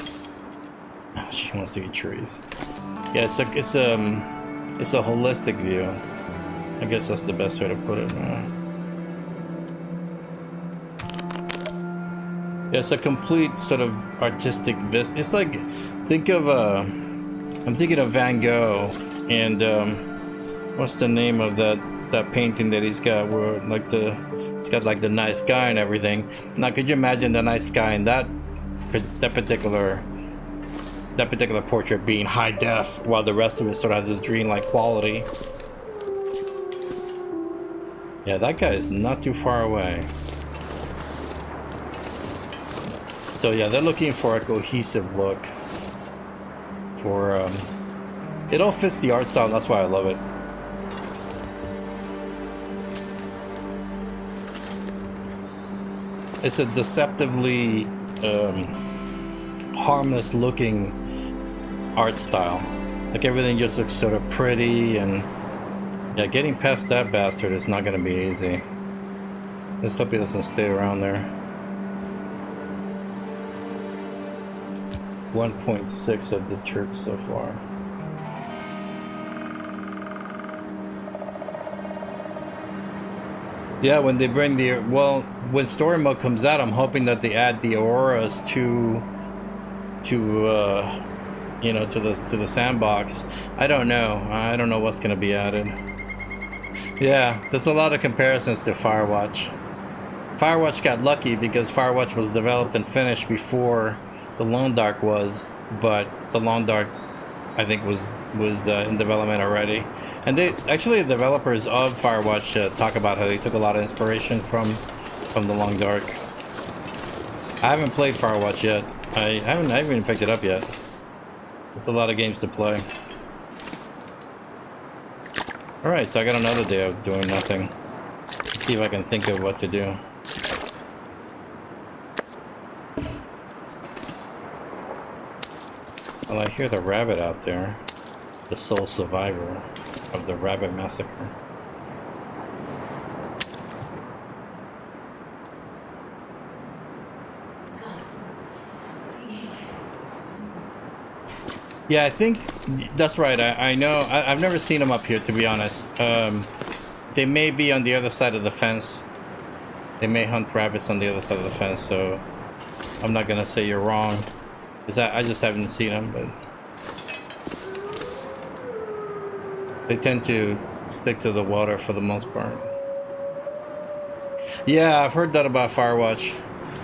oh, she wants to eat trees. Yeah, it's a holistic view. I guess that's the best way to put it. Yeah, it's a complete sort of artistic vista. It's like, think of I'm thinking of Van Gogh and what's the name of that painting that he's got where like it's got like the night sky and everything. Now could you imagine the night sky in that particular portrait being high def while the rest of it sort of has this dream-like quality? Yeah, that guy is not too far away. So yeah, they're looking for a cohesive look. For it all fits the art style, and that's why I love it. It's a deceptively harmless looking art style. Like everything just looks sort of pretty and Yeah, getting past that bastard is not gonna be easy. Let's hope he doesn't stay around there. 1.6 of the church so far. Yeah, when they bring the, well, when story mode comes out, I'm hoping that they add the auroras to you know, to the sandbox. I don't know what's gonna be added. Yeah, there's a lot of comparisons to Firewatch. Firewatch got lucky because Firewatch was developed and finished before the Long Dark was, but the Long Dark, I think, was in development already. And they actually, the developers of Firewatch talk about how they took a lot of inspiration from the Long Dark. I haven't played Firewatch yet. I haven't even picked it up yet. It's a lot of games to play. All right, so I got another day of doing nothing. Let's see if I can think of what to do. Well, I hear the rabbit out there, the sole survivor of the rabbit massacre. Yeah, I think that's right. I know. I've never seen them up here, to be honest. They may be on the other side of the fence. They may hunt rabbits on the other side of the fence, so I'm not gonna say you're wrong. Because I just haven't seen them, but they tend to stick to the water for the most part. Yeah, I've heard that about Firewatch.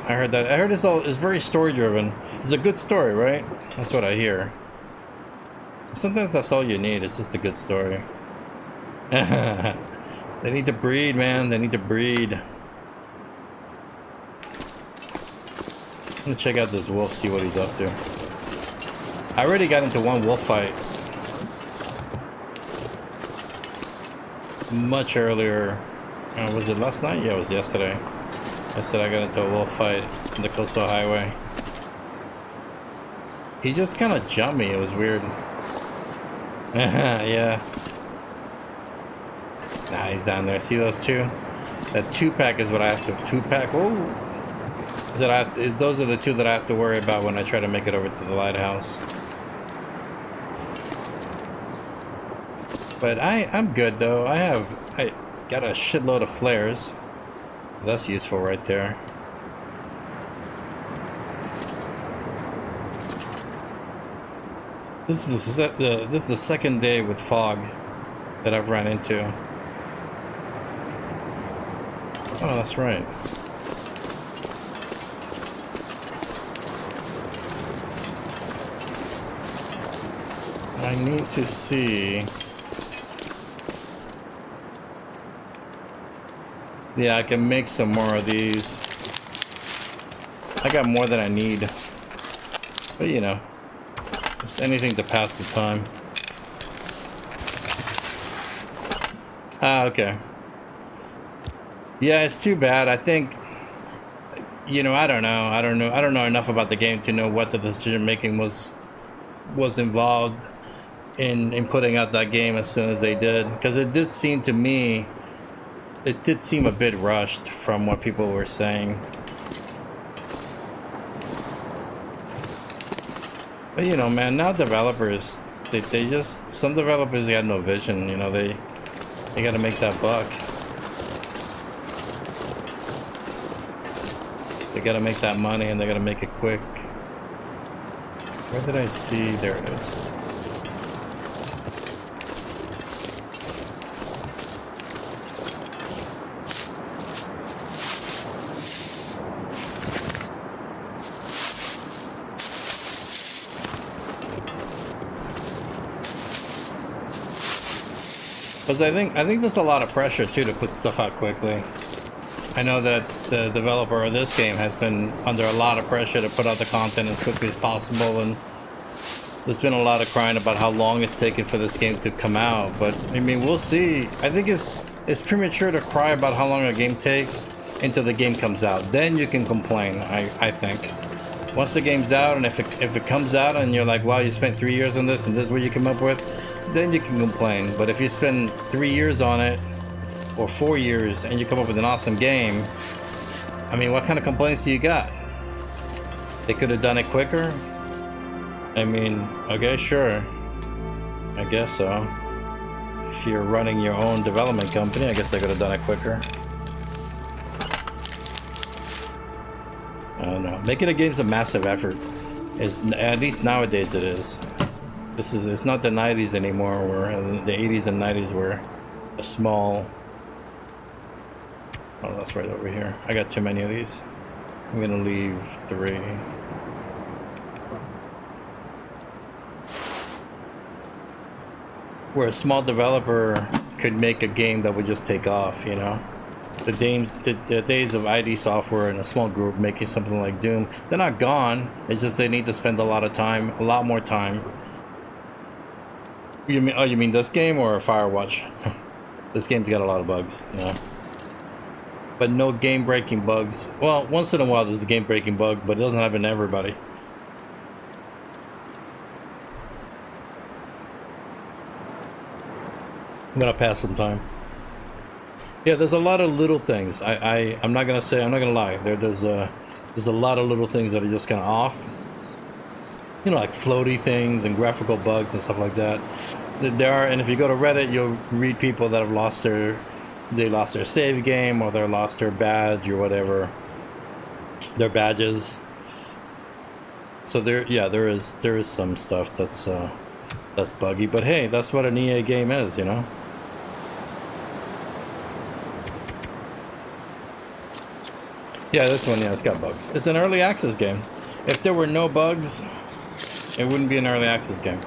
I heard that. I heard it's very story driven. It's a good story, right? That's what I hear. Sometimes that's all you need. It's just a good story. They need to breed, man. They need to breed. I'm gonna check out this wolf, see what he's up to. I already got into one wolf fight much earlier. Was it last night? Yeah, it was yesterday. I said I got into a wolf fight on the coastal highway. He just kind of jumped me. It was weird. Yeah. Nah, he's down there. See those two? That 2-pack is what I have to... 2-pack? Whoa! Is that those are the two that I have to worry about when I try to make it over to the lighthouse. But I'm good though. I got a shitload of flares. That's useful right there. This is the second day with fog that I've run into. Oh, that's right. I need to see. Yeah, I can make some more of these. I got more than I need. But you know, it's anything to pass the time. Ah, okay. Yeah, it's too bad. I think, you know, I don't know enough about the game to know what the decision making was involved in putting out that game as soon as they did, because it did seem to me, it did seem a bit rushed from what people were saying. But you know, man, now developers, they just, some developers got no vision. You know, they got to make that buck. They got to make that money, and they got to make it quick. Where did I see? There it is. Because I think there's a lot of pressure too to put stuff out quickly. I know that the developer of this game has been under a lot of pressure to put out the content as quickly as possible, and there's been a lot of crying about how long it's taken for this game to come out. But I mean, we'll see. I think it's premature to cry about how long a game takes until the game comes out. Then you can complain. I think once the game's out, and if it comes out and you're like, wow, you spent 3 years on this and this is what you come up with, then you can complain. But if you spend 3 years on it, or 4 years, and you come up with an awesome game, I mean, what kind of complaints do you got? They could have done it quicker? I mean, okay, sure. I guess so. If you're running your own development company, I guess they could have done it quicker. I don't know. Making a game's a massive effort. At least nowadays it is. It's not the 90s anymore, where the 80s and 90s were a small... Oh, that's right over here. I got too many of these. I'm gonna leave 3. Where a small developer could make a game that would just take off, you know? The days of ID software and a small group making something like Doom, they're not gone. It's just they need to spend a lot more time. You mean this game or Firewatch? This game's got a lot of bugs, you know? But no game-breaking bugs. Well, once in a while there's a game-breaking bug, but it doesn't happen to everybody. I'm gonna pass some time. Yeah, there's a lot of little things. I'm not gonna lie. There's a lot of little things that are just kind of off. You know, like floaty things and graphical bugs and stuff like that. There are, and if you go to Reddit, you'll read people that have lost their save game, or they lost their badge or whatever, their badges. So there is some stuff that's buggy, but hey, that's what an EA game is, you know. Yeah, this one, yeah, it's got bugs. It's an early access game. If there were no bugs, it wouldn't be an early access game.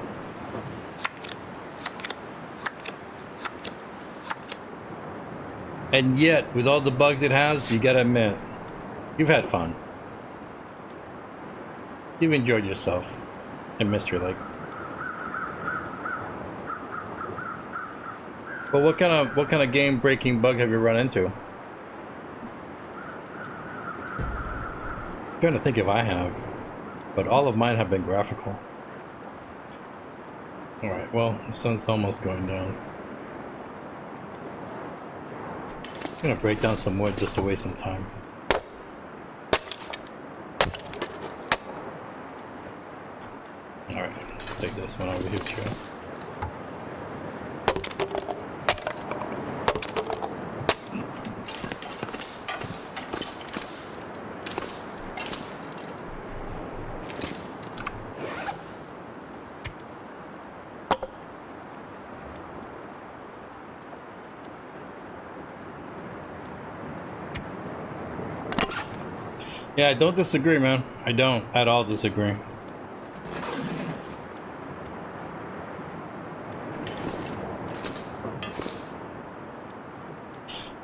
And yet, with all the bugs it has, you gotta admit, you've had fun. You've enjoyed yourself in Mystery Lake. But what kind of game-breaking bug have you run into? I'm trying to think if I have, but all of mine have been graphical. All right, well, the sun's almost going down. I'm gonna break down some wood just to waste some time. Alright, let's take this one over here too. Yeah, I don't disagree, man. I don't at all disagree. I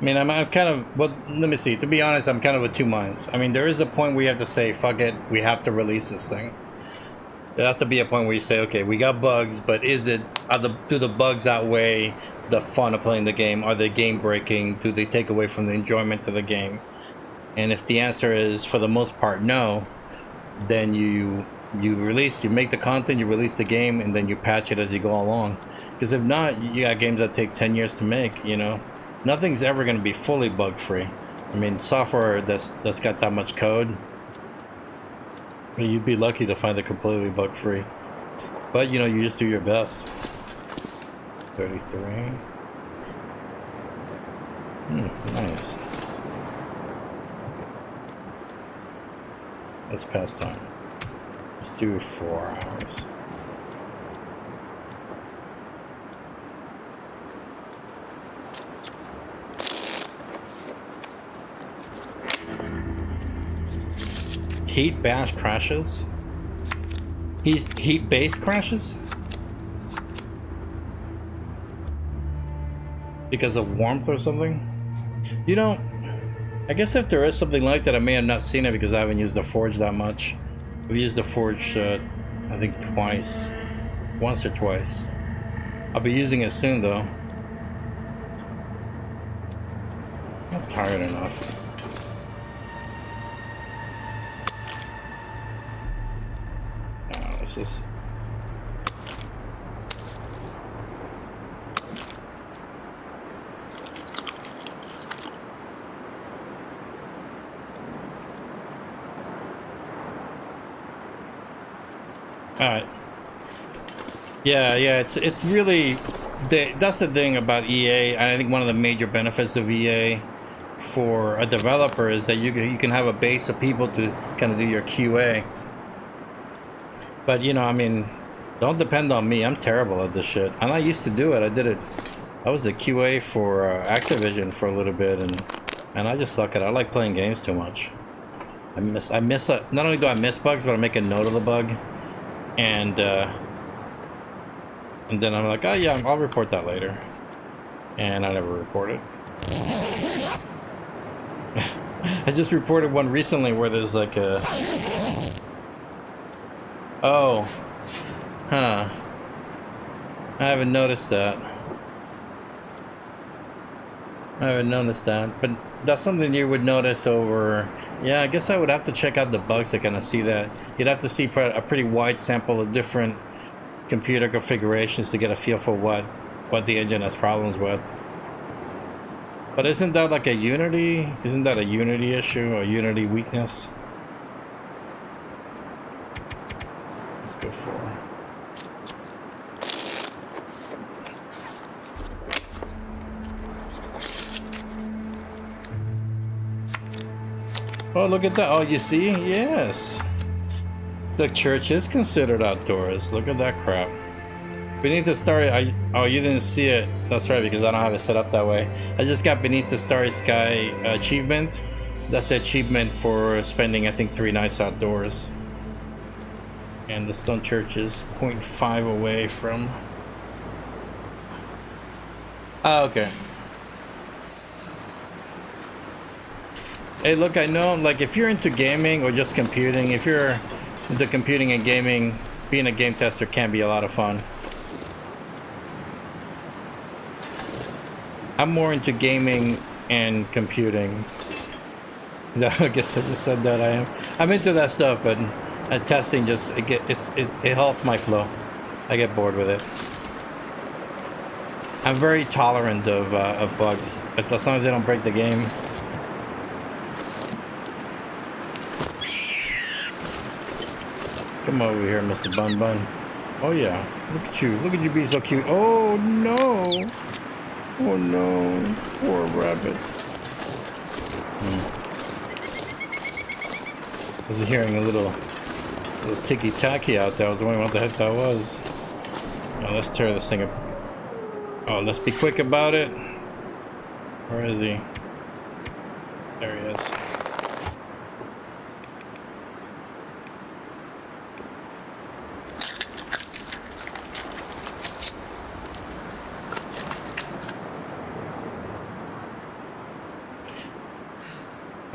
mean, I'm kind of, well, let me see. To be honest, I'm kind of of two minds. I mean, there is a point where you have to say, fuck it, we have to release this thing. There has to be a point where you say, okay, we got bugs, but do the bugs outweigh the fun of playing the game? Are they game breaking? Do they take away from the enjoyment of the game? And if the answer is, for the most part, no, then you make the content, you release the game, and then you patch it as you go along. Because if not, you got games that take 10 years to make, you know. Nothing's ever going to be fully bug-free. I mean, software that's got that much code, you'd be lucky to find it completely bug-free. But, you know, you just do your best. 33. Nice. Let's pass time. Let's do 4 hours. Heat bash crashes? Heat base crashes? Because of warmth or something? You know, I guess if there is something like that, I may have not seen it because I haven't used the Forge that much. I've used the Forge, I think twice. Once or twice. I'll be using it soon, though. I'm not tired enough. Let's just... Alright. Yeah, it's really that's the thing about EA. I think one of the major benefits of EA for a developer is that you can have a base of people to kind of do your QA. But you know, I mean, don't depend on me. I'm terrible at this shit, and I used to do it. I was a QA for Activision for a little bit, and I just suck at it. I like playing games too much. I miss not only do I miss bugs, but I make a note of the bug, and then I'm like, oh yeah, I'll report that later, and I never report it. I just reported one recently where there's like a... Oh. Huh. I haven't noticed that. But that's something you would notice over... Yeah, I guess I would have to check out the bugs to kind of see that. You'd have to see a pretty wide sample of different computer configurations to get a feel for what the engine has problems with. But isn't that like a Unity? Isn't that a Unity issue or Unity weakness? Let's go for... Oh, look at that. Oh, you see? Yes. The church is considered outdoors. Look at that crap. Beneath the Starry... Oh, you didn't see it. That's right, because I don't have it set up that way. I just got Beneath the Starry Sky achievement. That's the achievement for spending, I think, 3 nights outdoors. And the stone church is 0.5 away from... Oh, okay. Hey, look, I know, like, if you're into gaming or just computing, if you're into computing and gaming, being a game tester can be a lot of fun. I'm more into gaming and computing. No, I guess I just said that I am. I'm into that stuff, but testing just it halts my flow. I get bored with it. I'm very tolerant of bugs, as long as they don't break the game. Come over here, Mr. Bun Bun. Oh yeah, look at you. Look at you being so cute. Oh no. Oh no, poor rabbit. I was hearing a little ticky-tacky out there. I was wondering what the heck that was. Oh, let's tear this thing up. Oh, let's be quick about it. Where is he? There he is.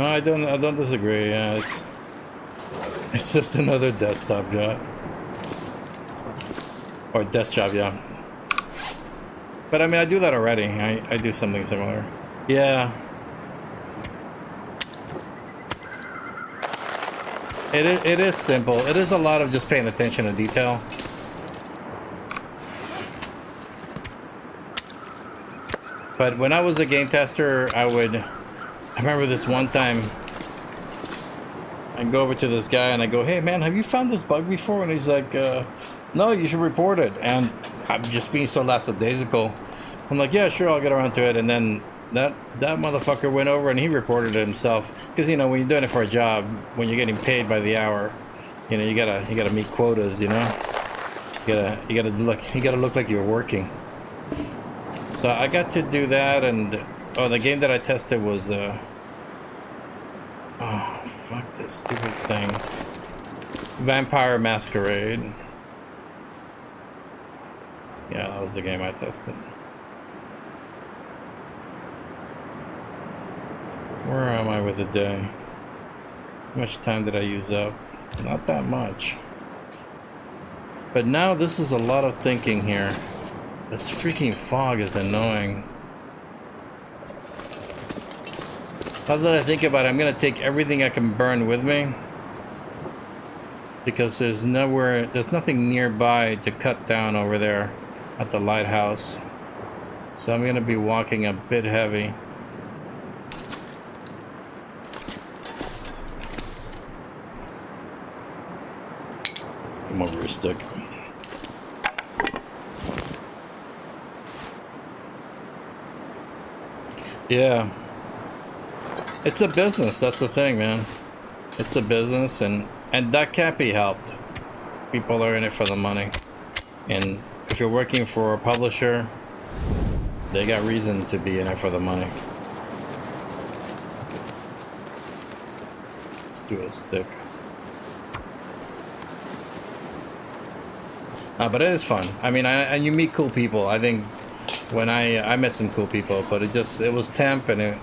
I don't disagree. Yeah, it's just another desktop job or desk job, yeah. But I mean, I do that already. I do something similar. Yeah. It is simple. It is a lot of just paying attention to detail. But when I was a game tester, I remember this one time I go over to this guy and I go, hey man, have you found this bug before? And he's like, no, you should report it. And I'm just being so lackadaisical. I'm like, yeah, sure, I'll get around to it. And then that motherfucker went over and he reported it himself. Because, you know, when you're doing it for a job, when you're getting paid by the hour, you know, you gotta meet quotas, you know? You gotta look like you're working. So I got to do that, and oh, the game that I tested was oh fuck this stupid thing. Vampire Masquerade. Yeah, that was the game I tested. Where am I with the day? How much time did I use up? Not that much. But now this is a lot of thinking here. This freaking fog is annoying. Now that I think about it, I'm gonna take everything I can burn with me, because there's nothing nearby to cut down over there at the lighthouse. So I'm gonna be walking a bit heavy. Come over here, stick. Yeah. It's a business, that's the thing, man. It's a business, and that can't be helped. People are in it for the money. And if you're working for a publisher, they got reason to be in it for the money. Let's do a stick. But it is fun. I mean, and you meet cool people. I think when I met some cool people, but it was temp, and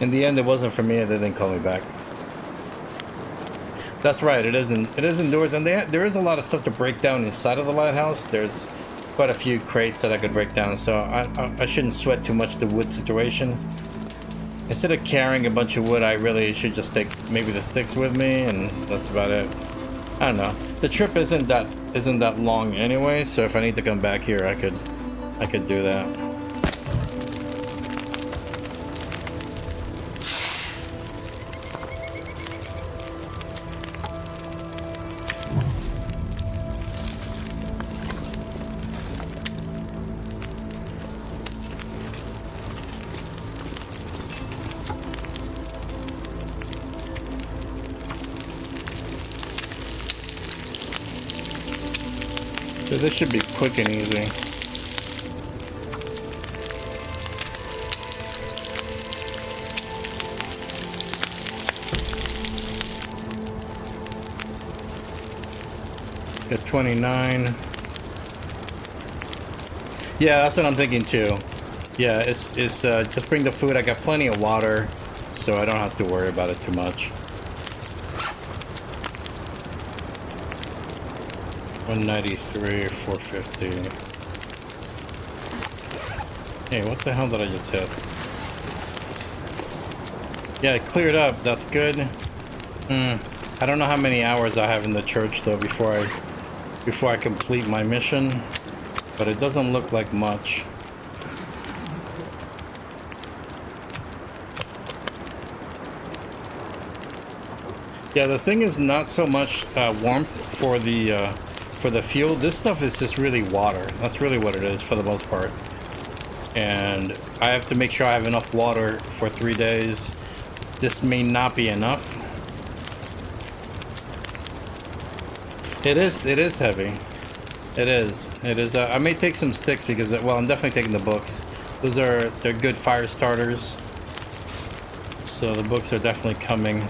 in the end it wasn't for me, and they didn't call me back. That's right, it is indoors, and there is a lot of stuff to break down inside of the lighthouse. There's quite a few crates that I could break down, so I shouldn't sweat too much the wood situation. Instead of carrying a bunch of wood, I really should just take maybe the sticks with me, and that's about it. I don't know. The trip isn't that long anyway, so if I need to come back here, I could do that. So this should be quick and easy. Got 29. Yeah, that's what I'm thinking too. Yeah, it's just bring the food. I got plenty of water, so I don't have to worry about it too much. 193, 450. Hey, what the hell did I just hit? Yeah, it cleared up. That's good. I don't know how many hours I have in the church though before I complete my mission, but it doesn't look like much. Yeah, the thing is not so much warmth for the fuel. This stuff is just really water. That's really what it is for the most part. And I have to make sure I have enough water for 3 days. This may not be enough. It is heavy. It is. I may take some sticks because, well, I'm definitely taking the books. They're good fire starters. So the books are definitely coming.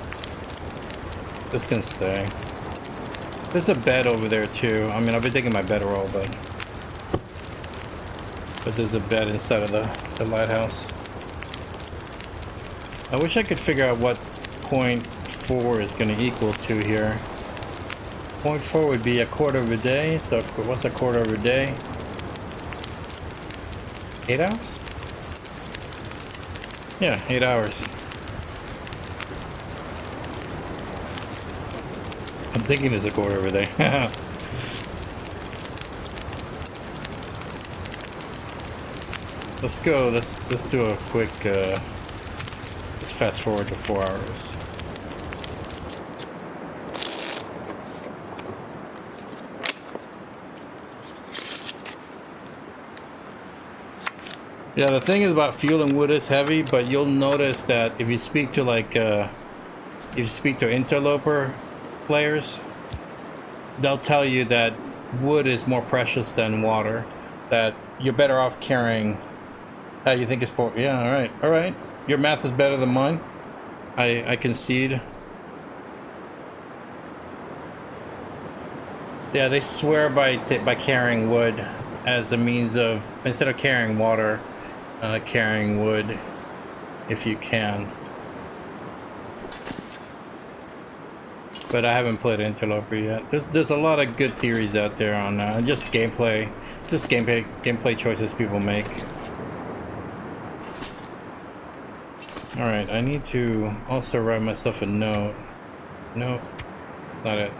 This can stay. There's a bed over there too. I mean, I've been taking my bedroll, but there's a bed inside of the lighthouse. I wish I could figure out what 0.4 is going to equal to here. 0.4 would be a quarter of a day. So what's a quarter of a day? 8 hours? Yeah, 8 hours. I'm thinking it's a quarter of a day. Let's go. Let's do a quick. Let's fast forward to 4 hours. Yeah, the thing is about fuel and wood is heavy, but you'll notice that if you speak to interloper players, they'll tell you that wood is more precious than water, that you're better off carrying. You think it's for? Yeah, all right. Your math is better than mine. I concede. Yeah, they swear by carrying wood as a means of, instead of carrying water, carrying wood if you can. But I haven't played Interloper yet. There's a lot of good theories out there on just gameplay choices people make. All right, I need to also write myself a note. Nope, that's not it.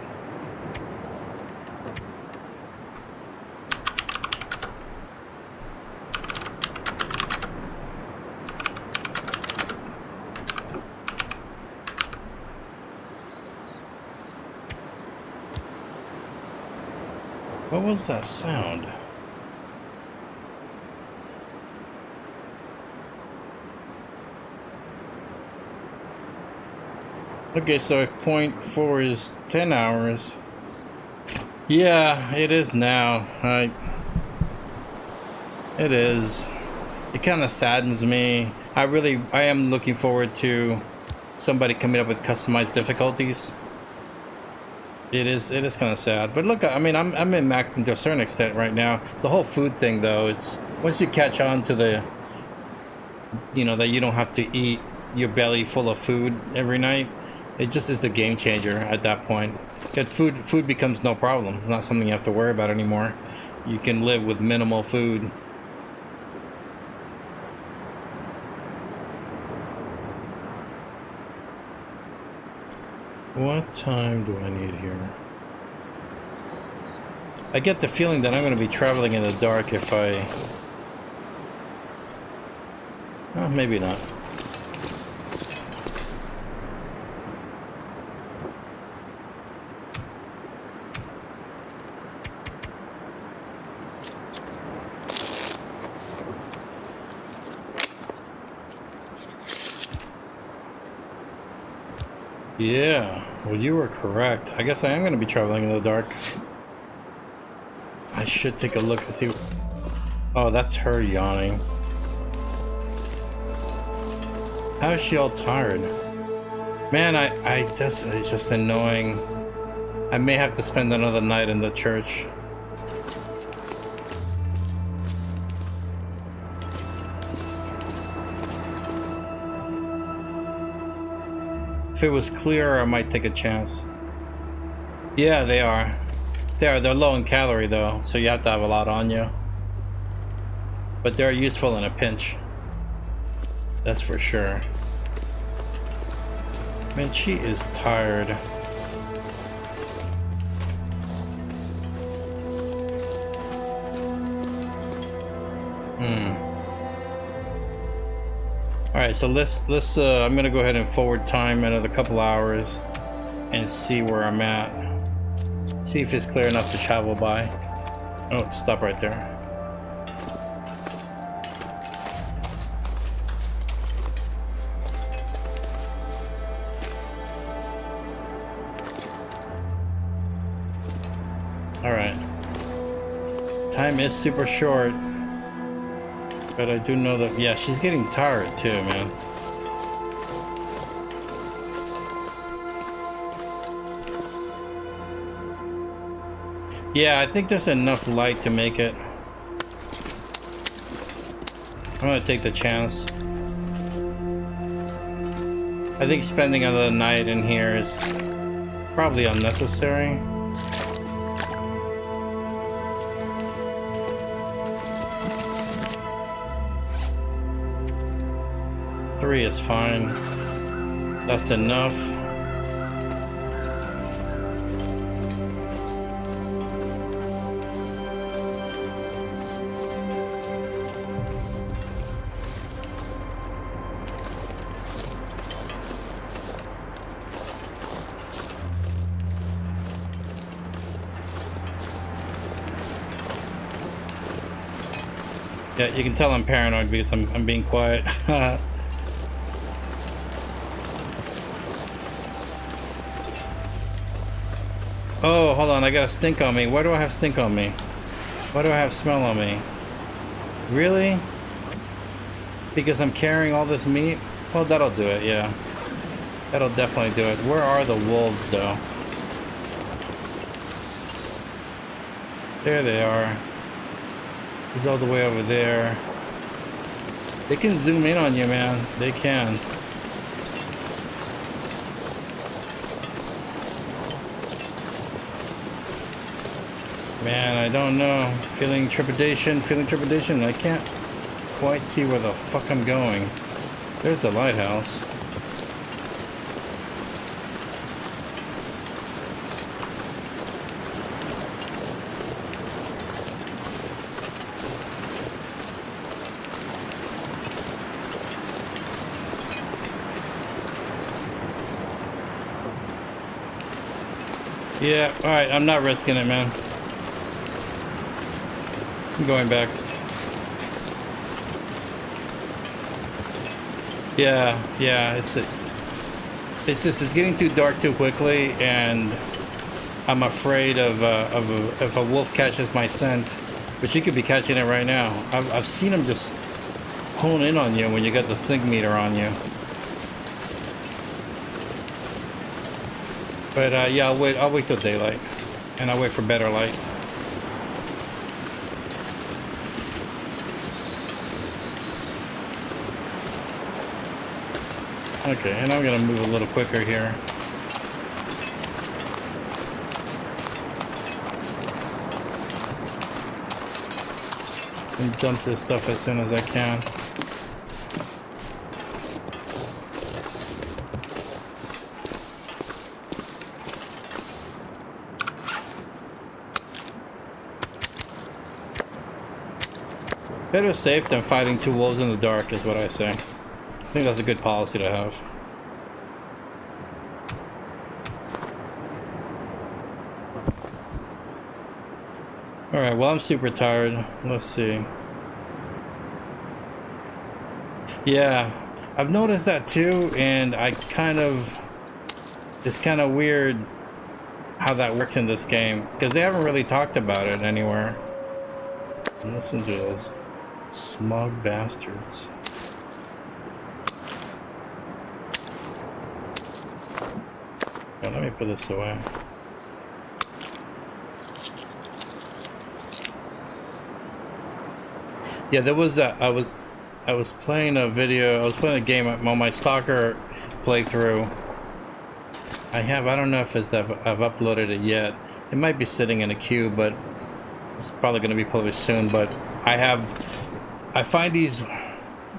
What was that sound? Okay, so 0.4 is 10 hours. Yeah, it is now. It is. It kind of saddens me. I am looking forward to somebody coming up with customized difficulties. It is kind of sad. But look, I mean, I'm in Mac to a certain extent right now. The whole food thing, though, it's once you catch on to the, you know, that you don't have to eat your belly full of food every night. It just is a game changer at that point. That food becomes no problem. It's not something you have to worry about anymore. You can live with minimal food. What time do I need here? I get the feeling that I'm going to be traveling in the dark if I... Oh, maybe not. Yeah, well, you were correct. I guess I am going to be traveling in the dark. I should take a look and see. Oh, that's her yawning. How is she all tired? Man, this is just annoying. I may have to spend another night in the church. If it was clear, I might take a chance. Yeah, they are. They're low in calorie though, so you have to have a lot on you. But they're useful in a pinch. That's for sure. Man, she is tired. Alright, so let's I'm gonna go ahead and forward time another couple hours and see where I'm at. See if it's clear enough to travel by. Oh, stop right there. Alright. Time is super short. But I do know that, yeah, she's getting tired too, man. Yeah, I think there's enough light to make it. I'm gonna take the chance. I think spending another night in here is probably unnecessary. Three is fine. That's enough. Yeah, you can tell I'm paranoid because I'm being quiet. Oh, hold on, I got a stink on me. Why do I have stink on me? Why do I have smell on me? Really? Because I'm carrying all this meat? Well, that'll do it, yeah. That'll definitely do it. Where are the wolves, though? There they are. He's all the way over there. They can zoom in on you, man. They can. Man, I don't know. Feeling trepidation. I can't quite see where the fuck I'm going. There's the lighthouse. Yeah, alright, I'm not risking it, man. I'm going back. Yeah, it's just it's getting too dark too quickly, and I'm afraid of if a wolf catches my scent, but she could be catching it right now. I've seen them just hone in on you when you got the stink meter on you. But yeah, I'll wait till daylight, and I'll wait for better light. Okay, and I'm gonna move a little quicker here. And dump this stuff as soon as I can. Better safe than fighting two wolves in the dark is what I say. I think that's a good policy to have. Alright, well, I'm super tired. Let's see. Yeah, I've noticed that too, and it's kind of weird how that works in this game, because they haven't really talked about it anywhere. Listen to those smug bastards. Yeah, let me put this away. Yeah, there was I was playing a video. I was playing a game on my Stalker playthrough. I don't know if I've uploaded it yet. It might be sitting in a queue, but it's probably going to be published soon. But I find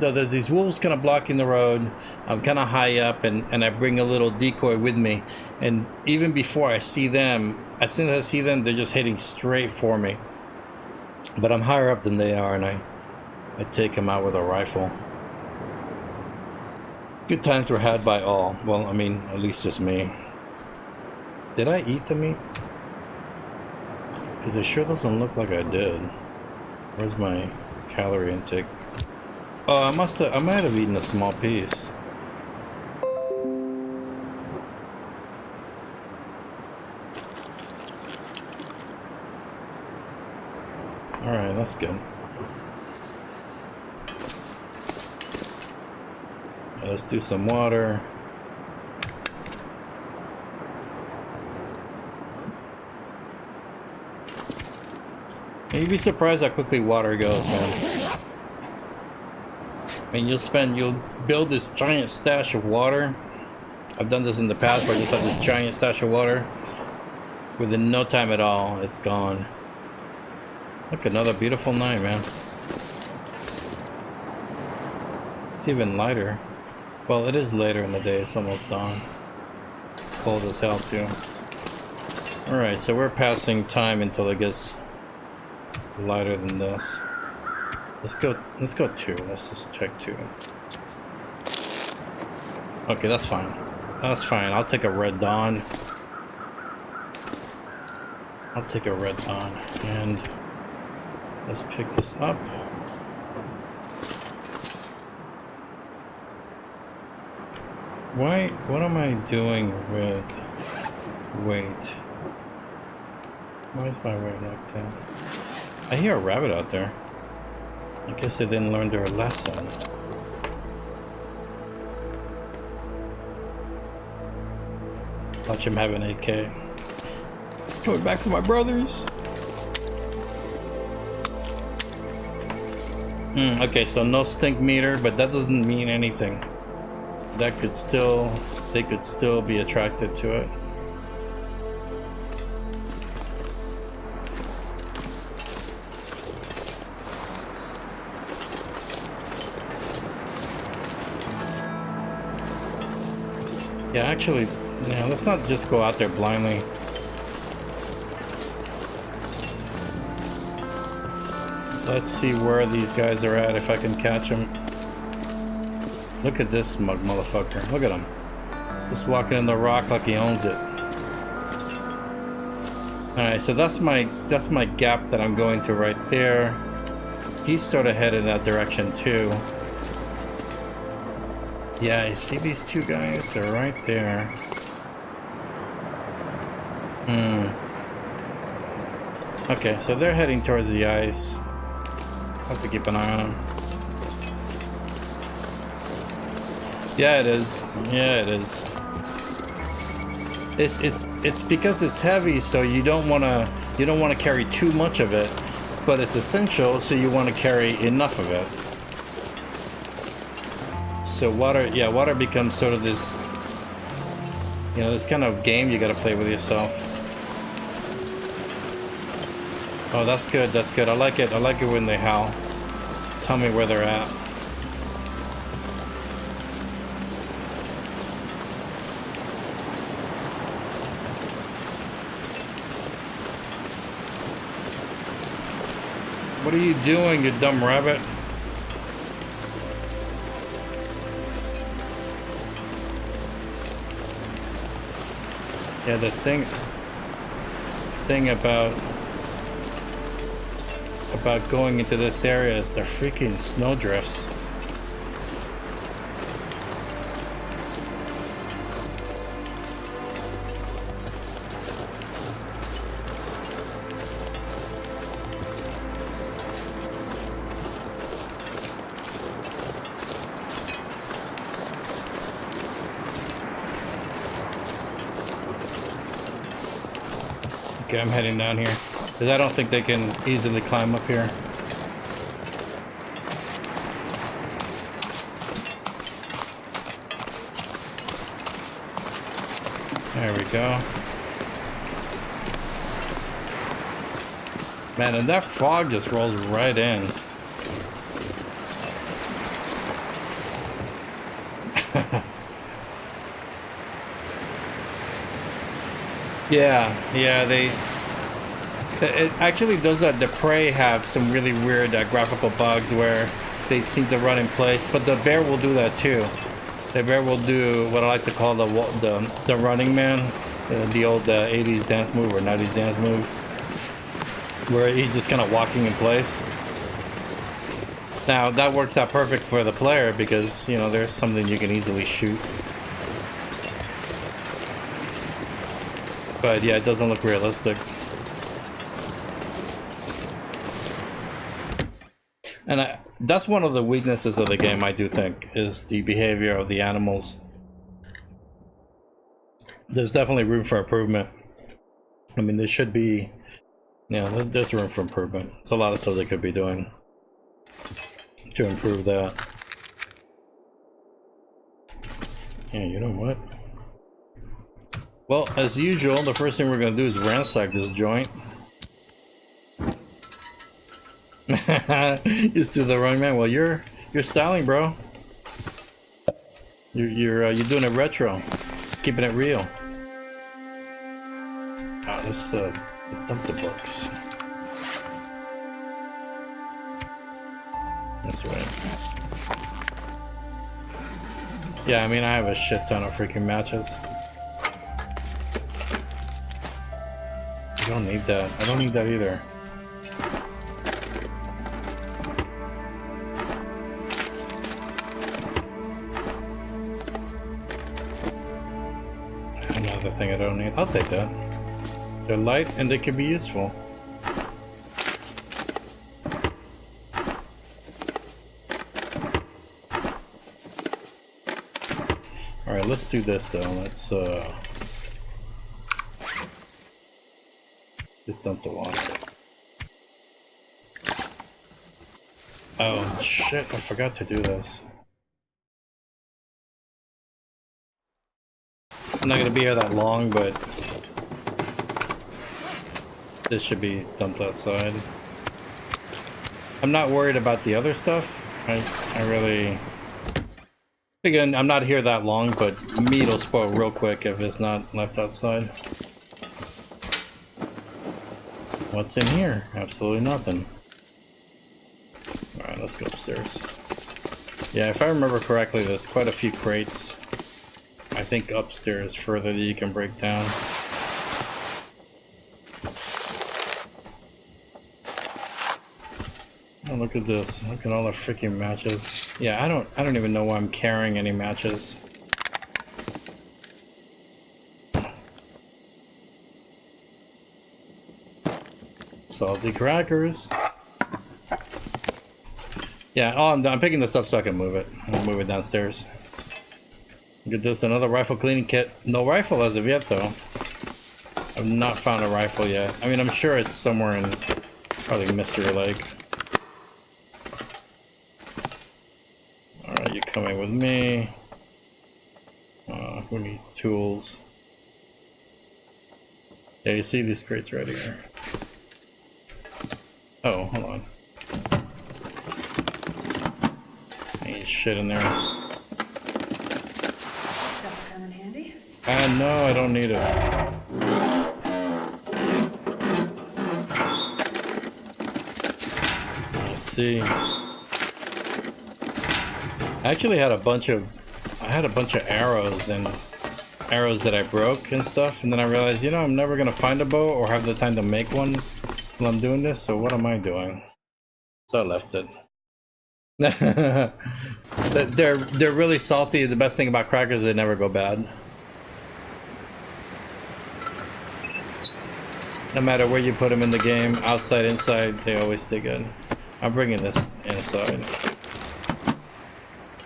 there's these wolves kind of blocking the road. I'm kind of high up, and I bring a little decoy with me. And even before I see them, as soon as I see them, they're just heading straight for me. But I'm higher up than they are, and I take them out with a rifle. Good times were had by all. Well, I mean, at least just me. Did I eat the meat? Because it sure doesn't look like I did. Where's my calorie intake? Oh, I might have eaten a small piece. Alright, that's good. Let's do some water. You'd be surprised how quickly water goes, man. I mean, you'll build this giant stash of water. I've done this in the past where I just have this giant stash of water. Within no time at all, it's gone. Look, another beautiful night, man. It's even lighter. Well, it is later in the day, it's almost dawn. It's cold as hell too. Alright, so we're passing time until it gets lighter than this. Let's go 2. Let's just check 2. Okay, that's fine. That's fine. I'll take a red dawn. I'll take a red dawn. And let's pick this up. What am I doing with weight? Why is my weight like that? I hear a rabbit out there. I guess they didn't learn their lesson. Watch him have an AK. Coming back for my brothers. Okay, so no stink meter, but that doesn't mean anything. They could still be attracted to it. Yeah, actually, yeah, let's not just go out there blindly. Let's see where these guys are at, if I can catch them. Look at this smug motherfucker. Look at him. Just walking in the rock like he owns it. Alright, so that's my gap that I'm going to right there. He's sort of headed in that direction too. Yeah, you see these two guys? They're right there. Okay, so they're heading towards the ice. I'll have to keep an eye on them. Yeah, it is. Yeah, it is. It's because it's heavy, so you don't want to carry too much of it, but it's essential, so you want to carry enough of it. So water becomes sort of this, you know, this kind of game you got to play with yourself. Oh, that's good. That's good. I like it. I like it when they howl. Tell me where they're at. What are you doing, you dumb rabbit? Yeah, the thing about going into this area is the freaking snowdrifts. Okay, I'm heading down here because I don't think they can easily climb up here. There we go. Man, and that fog just rolls right in. Yeah, it actually does that. The Prey have some really weird graphical bugs where they seem to run in place, but the bear will do that too. The bear will do what I like to call the running man, the old 80s dance move or 90s dance move, where he's just kind of walking in place. Now that works out perfect for the player because, you know, there's something you can easily shoot. But yeah, it doesn't look realistic. And that's one of the weaknesses of the game, I do think, is the behavior of the animals. There's definitely room for improvement. I mean, there should be, you know, there's room for improvement. There's a lot of stuff they could be doing to improve that. Yeah, you know what? Well, as usual, the first thing we're gonna do is ransack this joint. You still the wrong man. Well, you're styling, bro. You're doing it retro, keeping it real. Oh, let's dump the books. That's right. Yeah, I mean, I have a shit ton of freaking matches. I don't need that. I don't need that either. Another thing I don't need. I'll take that. They're light and they can be useful. Alright, let's do this though. Let's just dump the water. Oh shit, I forgot to do this. I'm not gonna be here that long, but this should be dumped outside. I'm not worried about the other stuff. I really... Again, I'm not here that long, but meat will spoil real quick if it's not left outside. What's in here? Absolutely nothing. Alright, let's go upstairs. Yeah, if I remember correctly, there's quite a few crates. I think upstairs further that you can break down. Oh, look at this. Look at all the freaking matches. Yeah, I don't even know why I'm carrying any matches. Salty crackers. Yeah, oh, I'm picking this up so I can move it. I'll move it downstairs. Look at this, another rifle cleaning kit. No rifle as of yet, though. I've not found a rifle yet. I mean, I'm sure it's somewhere in probably Mystery Lake. Alright, you're coming with me. Who needs tools? Yeah, you see these crates right here. Oh, hold on. Ain't shit in there. Stuff coming handy? No, I don't need it. Let's see. I actually had a bunch of arrows and arrows that I broke and stuff, and then I realized, you know, I'm never gonna find a bow or have the time to make one while I'm doing this, so what am I doing? So I left it. They're really salty. The best thing about crackers is they never go bad. No matter where you put them in the game, outside, inside, they always stay good. I'm bringing this inside.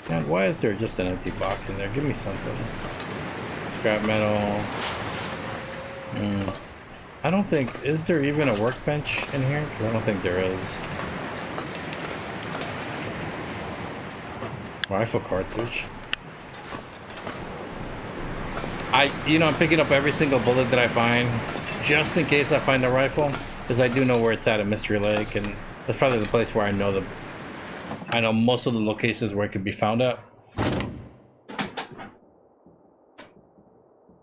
Man, why is there just an empty box in there? Give me something. Scrap metal. I don't think... Is there even a workbench in here? Because I don't think there is. Rifle cartridge. You know, I'm picking up every single bullet that I find, just in case I find a rifle, because I do know where it's at Mystery Lake, and that's probably the place where I know most of the locations where it could be found at.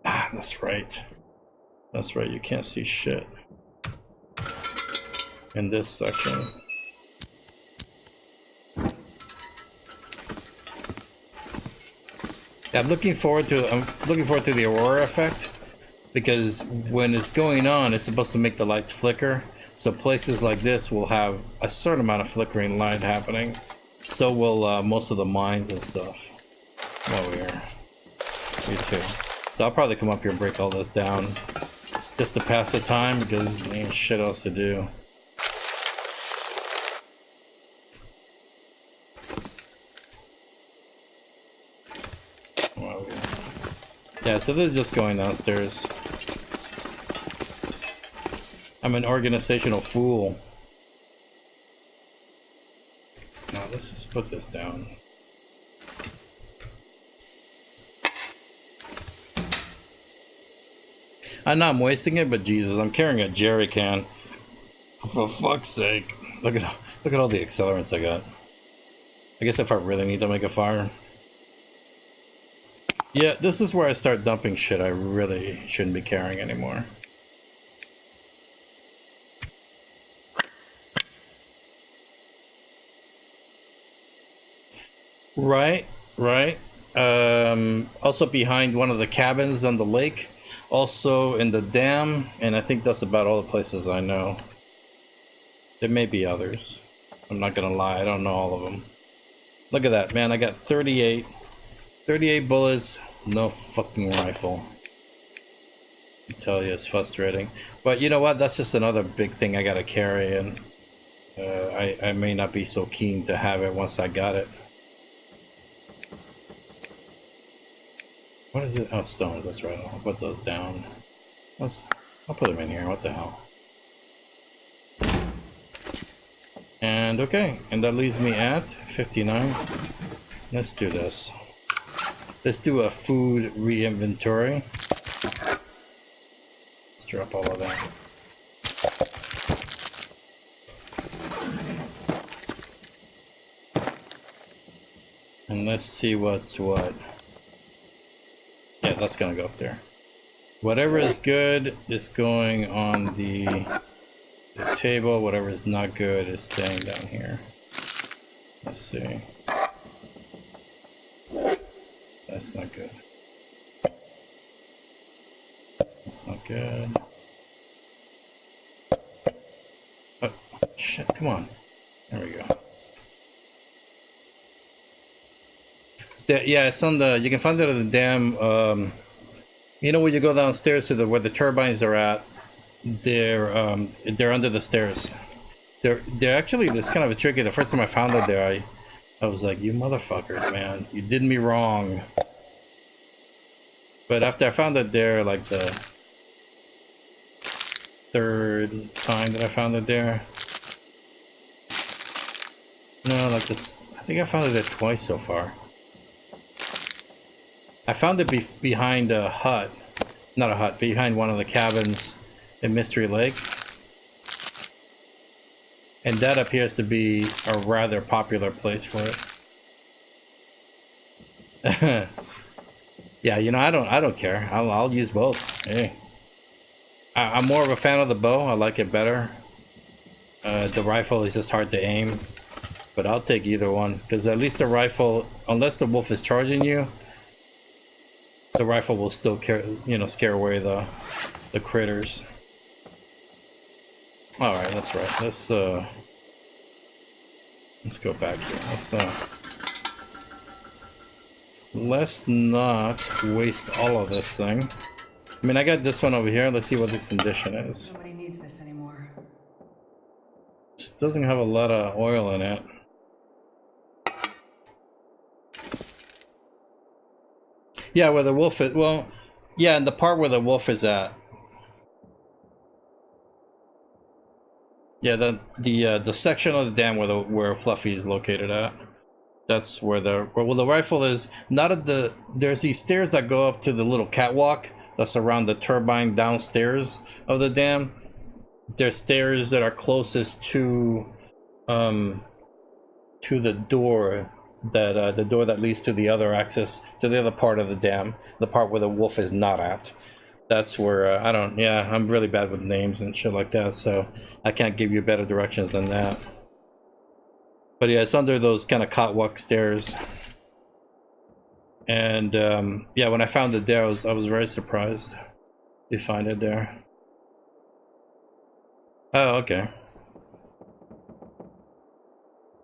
Ah, that's right. That's right, you can't see shit in this section. Yeah, I'm looking forward to the Aurora effect, because when it's going on, it's supposed to make the lights flicker. So places like this will have a certain amount of flickering light happening. So will most of the mines and stuff. Oh, here. Me too. So I'll probably come up here and break all this down just to pass the time, because there ain't shit else to do. Yeah, so this is just going downstairs. I'm an organizational fool. Now let's just put this down. I know I'm wasting it, but Jesus, I'm carrying a jerry can. For fuck's sake. Look at all the accelerants I got. I guess if I really need to make a fire. Yeah, this is where I start dumping shit I really shouldn't be carrying anymore. Right. Also behind one of the cabins on the lake. Also in the dam. And I think that's about all the places I know. There may be others. I'm not gonna lie, I don't know all of them. Look at that, man. I got 38 bullets, no fucking rifle. I tell you, it's frustrating. But you know what? That's just another big thing I gotta carry, and I may not be so keen to have it once I got it. What is it? Oh, stones, that's right. I'll put those down. I'll put them in here, what the hell. And okay, and that leaves me at 59. Let's do this. Let's do a food re-inventory. Let's drop all of that. And let's see what's what. Yeah, that's gonna go up there. Whatever is good is going on the table. Whatever is not good is staying down here. Let's see. That's not good. That's not good. Oh, shit, come on. There we go. Yeah, it's on the. You can find it at the dam. You know, when you go downstairs to the where the turbines are at, they're under the stairs. They're actually this kind of tricky. The first time I found it there, I was like, you motherfuckers, man, you did me wrong. But after I found it there, like the third time that I found it there. No, like this. I think I found it there twice so far. I found it behind a hut. Not a hut, behind one of the cabins in Mystery Lake. And that appears to be a rather popular place for it. Yeah, you know, I don't care. I'll use both. Hey. I'm more of a fan of the bow. I like it better. The rifle is just hard to aim. But I'll take either one. Because at least the rifle, unless the wolf is charging you, the rifle will still, scare away the critters. All right, that's right. Let's go back here. Let's not waste all of this thing. I mean, I got this one over here. Let's see what this condition is. Nobody needs this anymore. This doesn't have a lot of oil in it. Yeah, where the wolf is. Well, yeah, and the part where the wolf is at. Yeah, the section of the dam where Fluffy is located at. That's where the rifle is. Not at the. There's these stairs that go up to the little catwalk that's around the turbine downstairs of the dam. There's stairs that are closest to the door that leads to the other access to the other part of the dam, the part where the wolf is not at. That's where I'm really bad with names and shit like that, so I can't give you better directions than that. But yeah, it's under those kind of catwalk stairs. And yeah, when I found it there, I was very surprised to find it there. Oh, okay.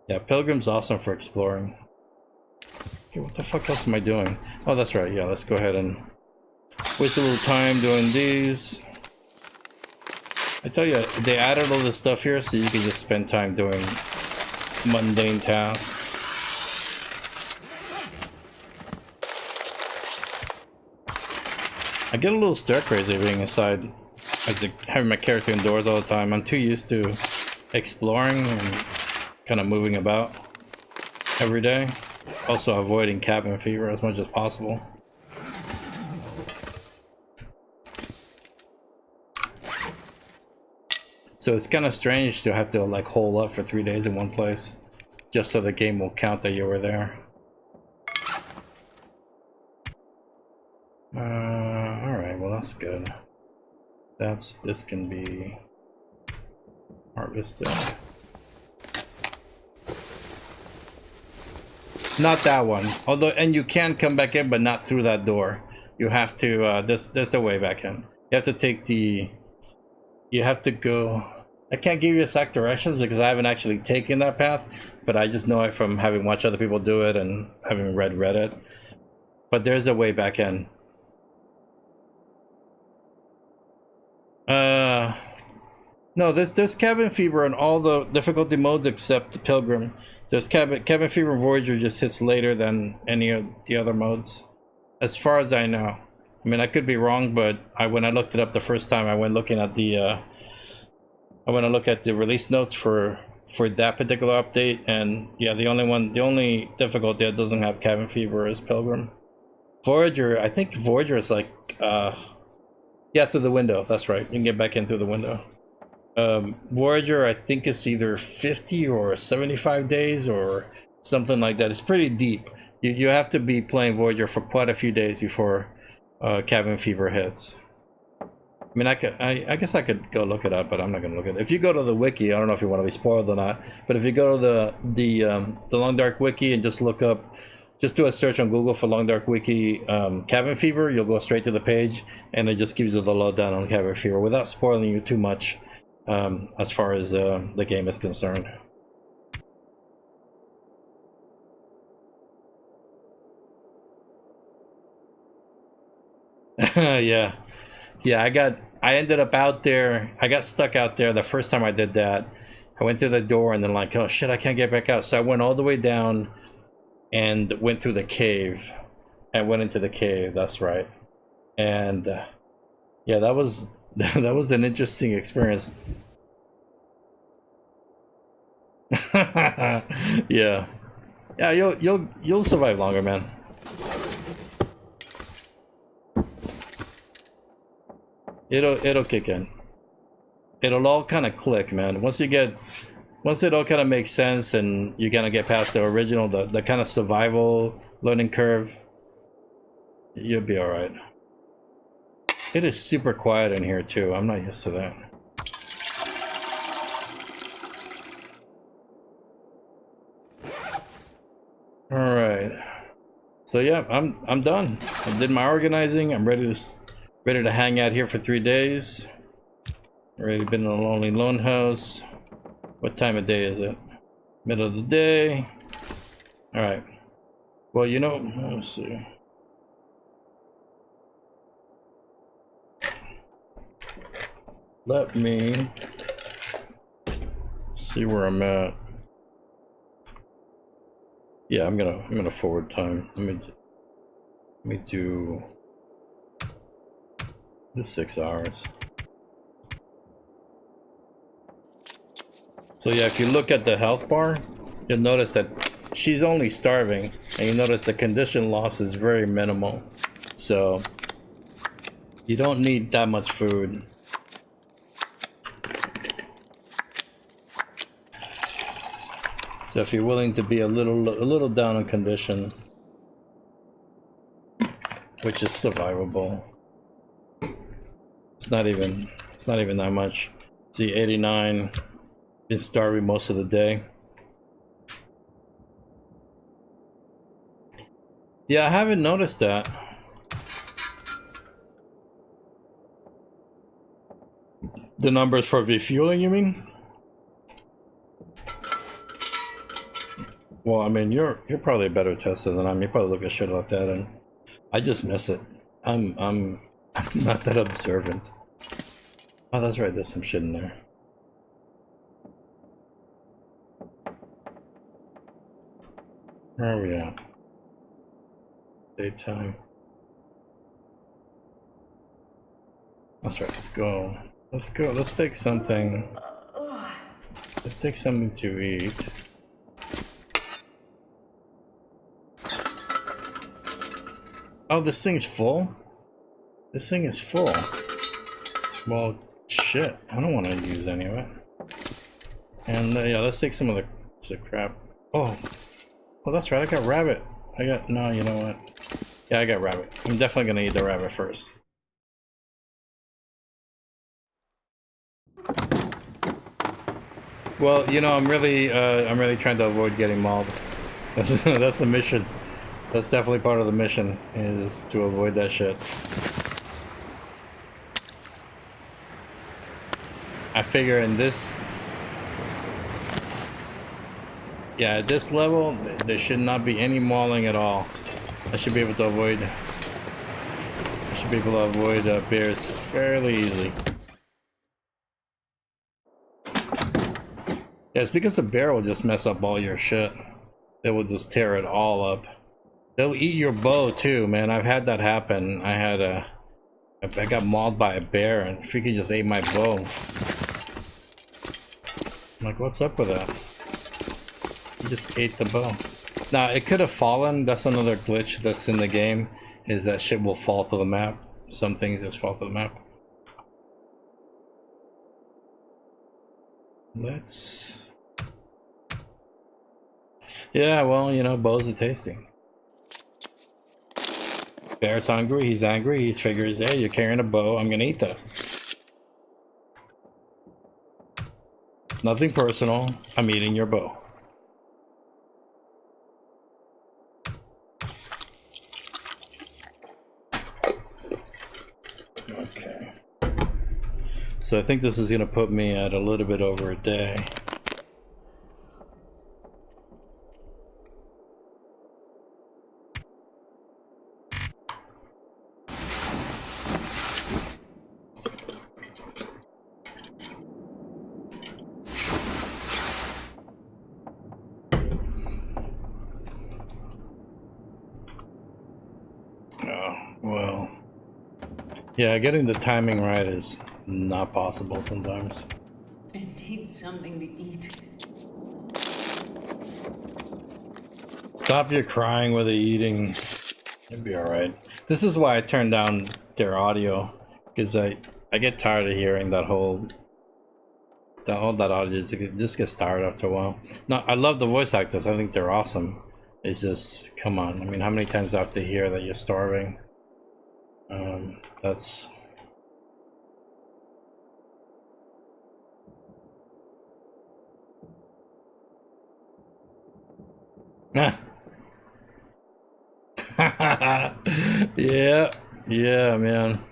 Yeah, Pilgrim's awesome for exploring. Okay, what the fuck else am I doing? Oh, that's right. Yeah, let's go ahead and waste a little time doing these. I tell you, they added all this stuff here so you can just spend time doing mundane tasks. I get a little stir crazy being inside, having my character indoors all the time. I'm too used to exploring and kind of moving about every day. Also avoiding cabin fever as much as possible. So it's kind of strange to have to like hole up for 3 days in one place just so the game will count that you were there. Alright, well that's good. This can be harvested. Not that one. Although, and you can come back in, but not through that door. You have to, there's a way back in. You have to take the, you have to go, I can't give you exact directions because I haven't actually taken that path, but I just know it from having watched other people do it and having read Reddit. But there's a way back in. No, there's cabin fever in all the difficulty modes except the Pilgrim. There's cabin fever and Voyager just hits later than any of the other modes, as far as I know. I mean, I could be wrong, but when I looked it up the first time, I went looking at the I went to look at the release notes for that particular update, and yeah, the only difficulty that doesn't have cabin fever is Pilgrim. Voyager, I think Voyager is like yeah, through the window. That's right. You can get back in through the window. Voyager, I think it's either 50 or 75 days or something like that. It's pretty deep. You have to be playing Voyager for quite a few days before cabin fever hits. I mean, I guess I could go look it up, but I'm not gonna look at it. If you go to the wiki, I don't know if you want to be spoiled or not, but if you go to the Long Dark wiki and just look up, just do a search on Google for Long Dark wiki cabin fever, you'll go straight to the page, and it just gives you the lowdown on cabin fever without spoiling you too much. As far as the game is concerned. Yeah. Yeah, I ended up out there. I got stuck out there the first time I did that. I went through the door and then like, oh shit, I can't get back out. So I went all the way down and went through the cave. I went into the cave, that's right. And yeah, that was that was an interesting experience. Yeah. Yeah, you'll survive longer, man. It'll kick in. It'll all kind of click, man. Once it all kind of makes sense and you kind of get past the original, the kind of survival learning curve, you'll be all right. It is super quiet in here too. I'm not used to that. All right. So yeah, I'm done. I did my organizing. I'm ready to hang out here for 3 days. Already been in a lonely lone house. What time of day is it? Middle of the day. All right. Well, you know, let's see. Let me see where I'm at. Yeah, I'm gonna forward time. Let me do 6 hours. So yeah, if you look at the health bar, you'll notice that she's only starving, and you notice the condition loss is very minimal. So you don't need that much food. So if you're willing to be a little down on condition, which is survivable, it's not even that much. See, 89. Been starving most of the day. Yeah, I haven't noticed that. The numbers for refueling, you mean? Well, I mean, you're probably a better tester than I am. You probably look at shit like that, and I just miss it. I'm not that observant. Oh, that's right. There's some shit in there. Where are we at? Daytime. That's right. Let's go. Let's go. Let's take something. Let's take something to eat. Oh, this thing's full? This thing is full. Well, shit. I don't want to use any of it. And yeah, let's take some of the crap. Oh. Oh, that's right. I got rabbit. No, you know what? Yeah, I got rabbit. I'm definitely gonna eat the rabbit first. Well, you know, I'm really trying to avoid getting mauled. That's the mission. That's definitely part of the mission, is to avoid that shit. I figure in this... Yeah, at this level, there should not be any mauling at all. I should be able to avoid... bears fairly easily. Yeah, it's because the bear will just mess up all your shit. It will just tear it all up. They'll eat your bow too, man. I've had that happen. I got mauled by a bear and freaking just ate my bow. I'm like, what's up with that? He just ate the bow. Now, it could have fallen. That's another glitch that's in the game, is that shit will fall to the map. Some things just fall to the map. Let's... Yeah, well, you know, bows are tasty. Bear's hungry, he's angry, he figures, hey, you're carrying a bow, I'm gonna eat that. Nothing personal, I'm eating your bow. Okay. So I think this is gonna put me at a little bit over a day. Yeah, getting the timing right is not possible sometimes. I need something to eat. Stop your crying with the eating. It'll be alright. This is why I turned down their audio, because I get tired of hearing that whole all that audio. It just gets tired after a while. No, I love the voice actors. I think they're awesome. It's just, come on. I mean, how many times do I have to hear that you're starving? That's... yeah, yeah, man.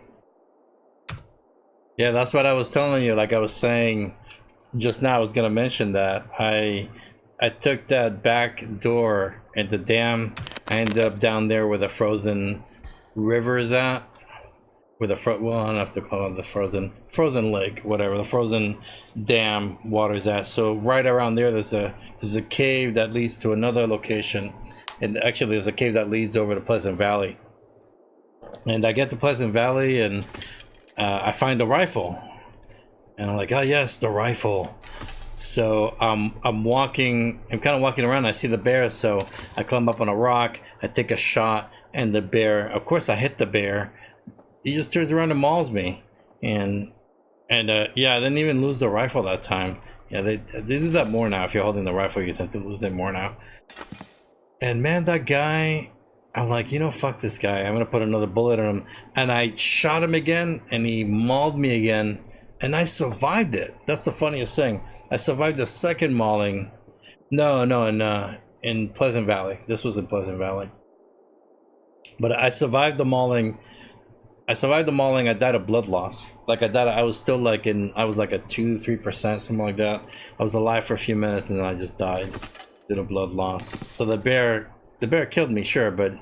Yeah, that's what I was telling you. Like I was saying just now, I was gonna mention that I took that back door and the dam. I ended up down there where the frozen river is at. Where the well, I don't have to call it the frozen lake, whatever, the frozen dam water's at. So right around there, there's a cave that leads to another location, and actually there's a cave that leads over to Pleasant Valley. And I get to Pleasant Valley, and I find a rifle, and I'm like, oh yes, the rifle. So I'm kind of walking around. I see the bear, so I climb up on a rock. I take a shot, and the bear. Of course, I hit the bear. He just turns around and mauls me, and yeah, I didn't even lose the rifle that time. Yeah, they do that more now. If you're holding the rifle, you tend to lose it more now. And man, that guy, I'm like, you know, fuck this guy. I'm gonna put another bullet in him, and I shot him again, and he mauled me again, and I survived it. That's the funniest thing. I survived the second mauling. No, in Pleasant Valley. This was in Pleasant Valley, but I survived the mauling. I died of blood loss. Like I was still like I was like a 2-3%, something like that. I was alive for a few minutes and then I just died due to blood loss. So the bear killed me, sure, but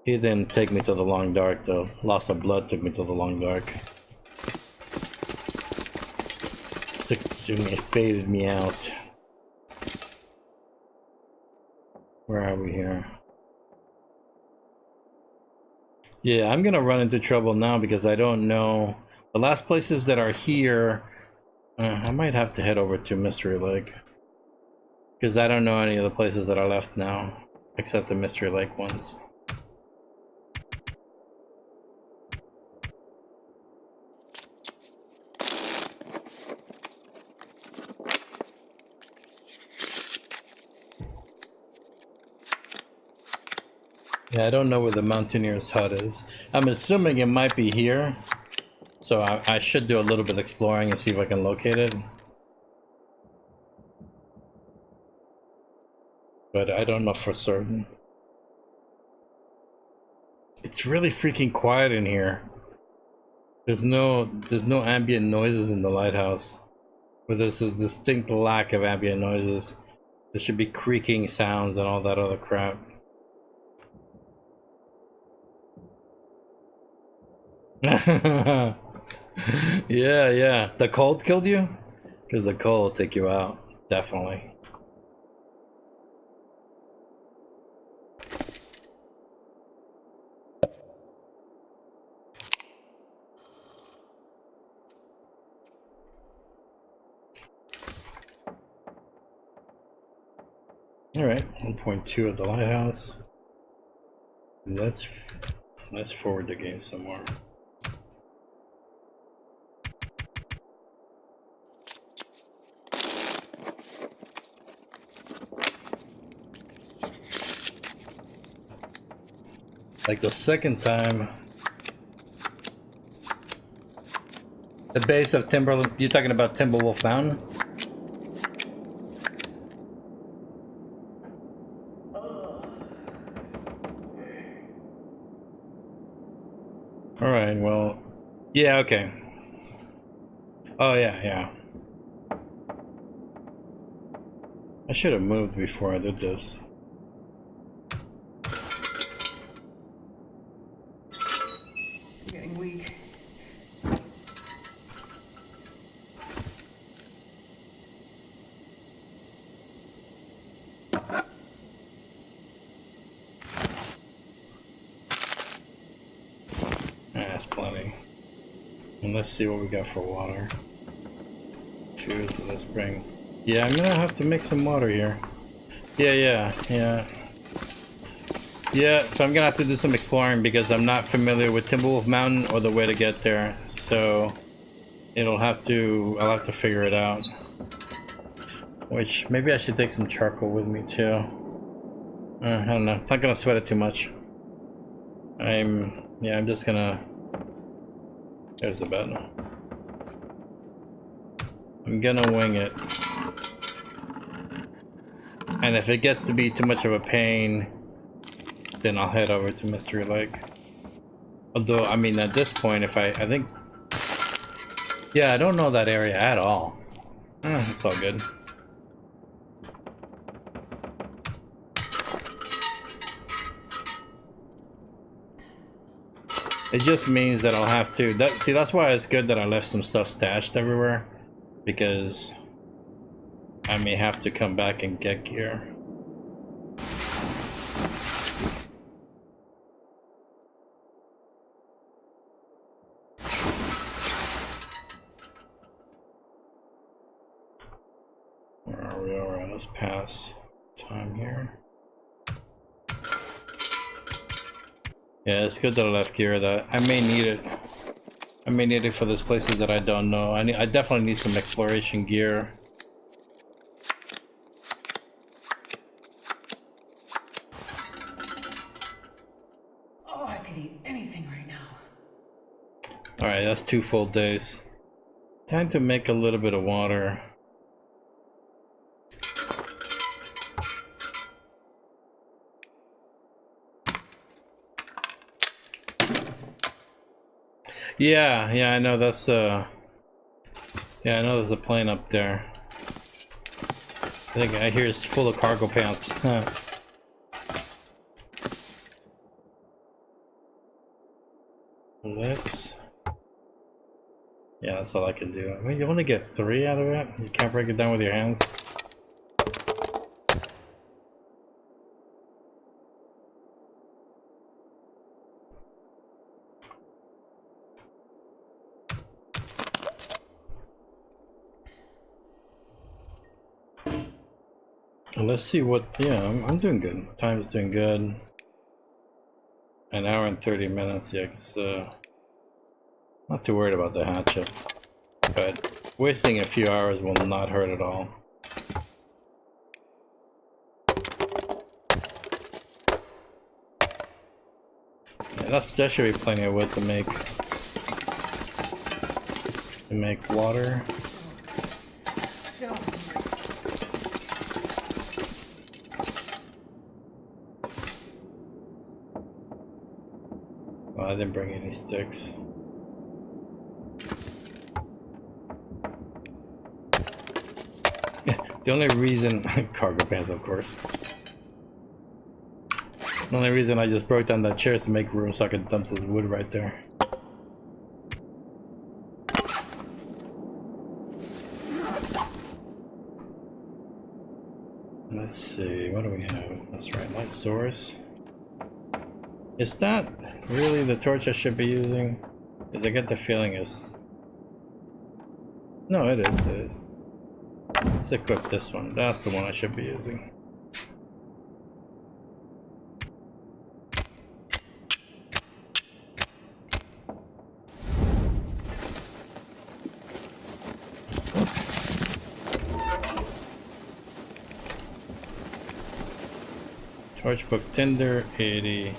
he didn't take me to the long dark. The loss of blood took me to the long dark. It faded me out. Where are we here? Yeah, I'm gonna run into trouble now because I don't know the last places that are here. I might have to head over to Mystery Lake because I don't know any of the places that are left now except the Mystery Lake ones. Yeah, I don't know where the Mountaineer's hut is. I'm assuming it might be here. So I should do a little bit of exploring and see if I can locate it. But I don't know for certain. It's really freaking quiet in here. There's no ambient noises in the lighthouse. But there's this distinct lack of ambient noises. There should be creaking sounds and all that other crap. Yeah. The cold killed you? Because the cold will take you out. Definitely. Alright, 1.2 at the lighthouse. Let's forward the game some more. Like the second time, the base of Timberwolf. You're talking about Timberwolf Mountain? All right. Well, yeah. Okay. Oh yeah. I should have moved before I did this. Getting weak. That's plenty. And let's see what we got for water. Cheers, let's bring. Yeah, I'm gonna have to make some water here. Yeah, so I'm gonna have to do some exploring because I'm not familiar with Timberwolf Mountain or the way to get there. So I'll have to figure it out. Which, maybe I should take some charcoal with me too. I don't know, not gonna sweat it too much. I'm just gonna... There's the bed. I'm gonna wing it. And if it gets to be too much of a pain, then I'll head over to Mystery Lake. Although, I mean, at this point, if I think... Yeah, I don't know that area at all. It's all good. It just means that I'll have to... See, that's why it's good that I left some stuff stashed everywhere. Because I may have to come back and get gear. Where are we? Alright, let's pass time here. Yeah, it's good that I left gear that I may need it. I may need it for those places that I don't know. I definitely need some exploration gear. Oh, I could eat anything right now. Alright, that's 2 full days. Time to make a little bit of water. Yeah, I know that's yeah, I know there's a plane up there. I think I hear it's full of cargo pants. Huh. Let's... Yeah, that's all I can do. I mean, you only get 3 out of it? You can't break it down with your hands? Let's see what... Yeah, I'm doing good. Time's doing good. An hour and 30 minutes, yeah, cause, not too worried about the hatchet. But wasting a few hours will not hurt at all. Yeah, that should be plenty of wood to make water. So Oh, I didn't bring any sticks. The only reason... Cargo pants, of course. The only reason I just broke down that chair is to make room so I could dump this wood right there. Let's see, what do we have? That's right, light source. Is that really the torch I should be using? Because I get the feeling it's... No, it is. Let's equip this one. That's the one I should be using. Torch book tinder 80.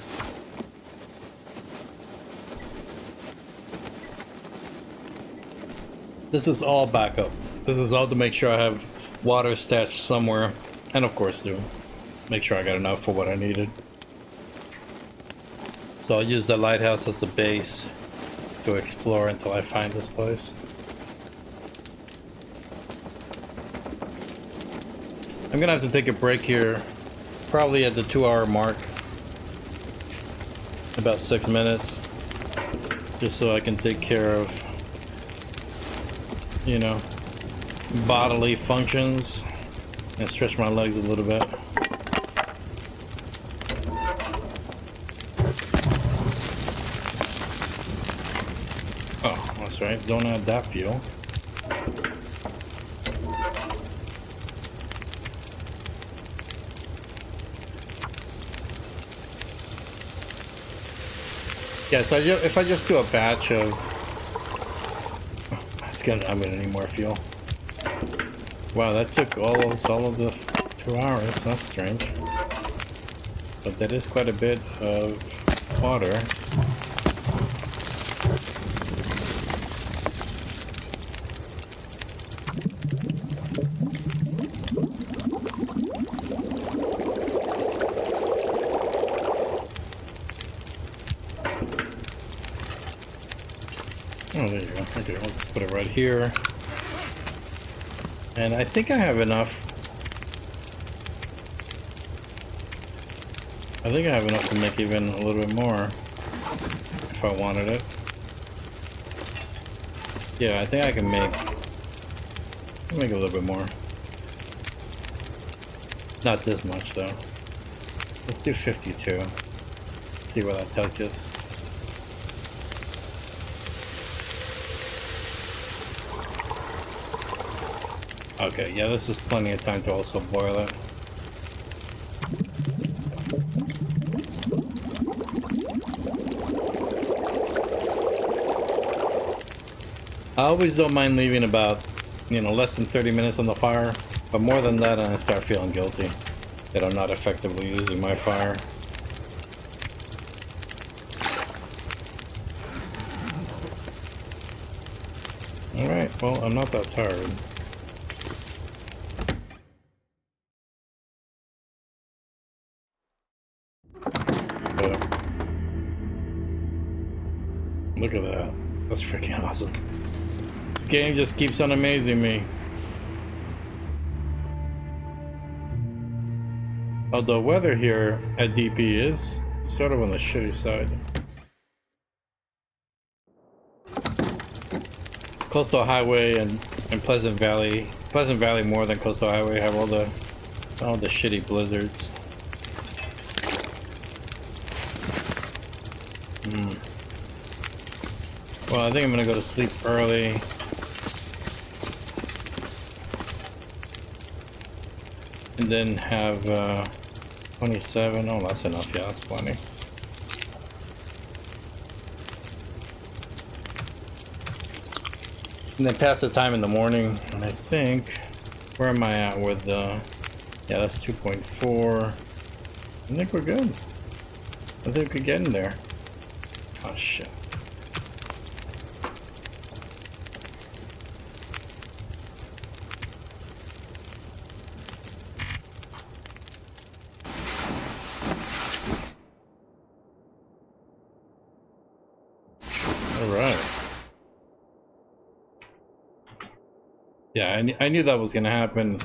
This is all backup. This is all to make sure I have water stashed somewhere, and of course to make sure I got enough for what I needed. So I'll use the lighthouse as the base to explore until I find this place. I'm gonna have to take a break here, probably at the 2-hour mark, about 6 minutes, just so I can take care of, you know, bodily functions and stretch my legs a little bit. Oh, gas, right? Don't add that fuel. Yeah, so if I just do a batch of... I'm gonna need more fuel. Wow, that took all of the 2 hours. That's strange. But that is quite a bit of water. Oh, there you go. Okay, let's just put it right here. And I think I have enough. I think I have enough to make even a little bit more if I wanted it. Yeah, I think I can make a little bit more. Not this much though. Let's do 52. See where that touches. Okay, yeah, this is plenty of time to also boil it. I always don't mind leaving about, you know, less than 30 minutes on the fire, but more than that I start feeling guilty that I'm not effectively using my fire. Alright, well, I'm not that tired. Look at that. That's freaking awesome. This game just keeps on amazing me. Although weather here at DP is sort of on the shitty side. Coastal Highway and Pleasant Valley more than Coastal Highway have all the shitty blizzards. Well, I think I'm gonna go to sleep early. And then have 27. Oh, that's enough. Yeah, that's plenty. And then pass the time in the morning. And I think, where am I at with yeah, that's 2.4. I think we're good. I think we're getting there. Oh shit. Yeah, I knew that was gonna happen.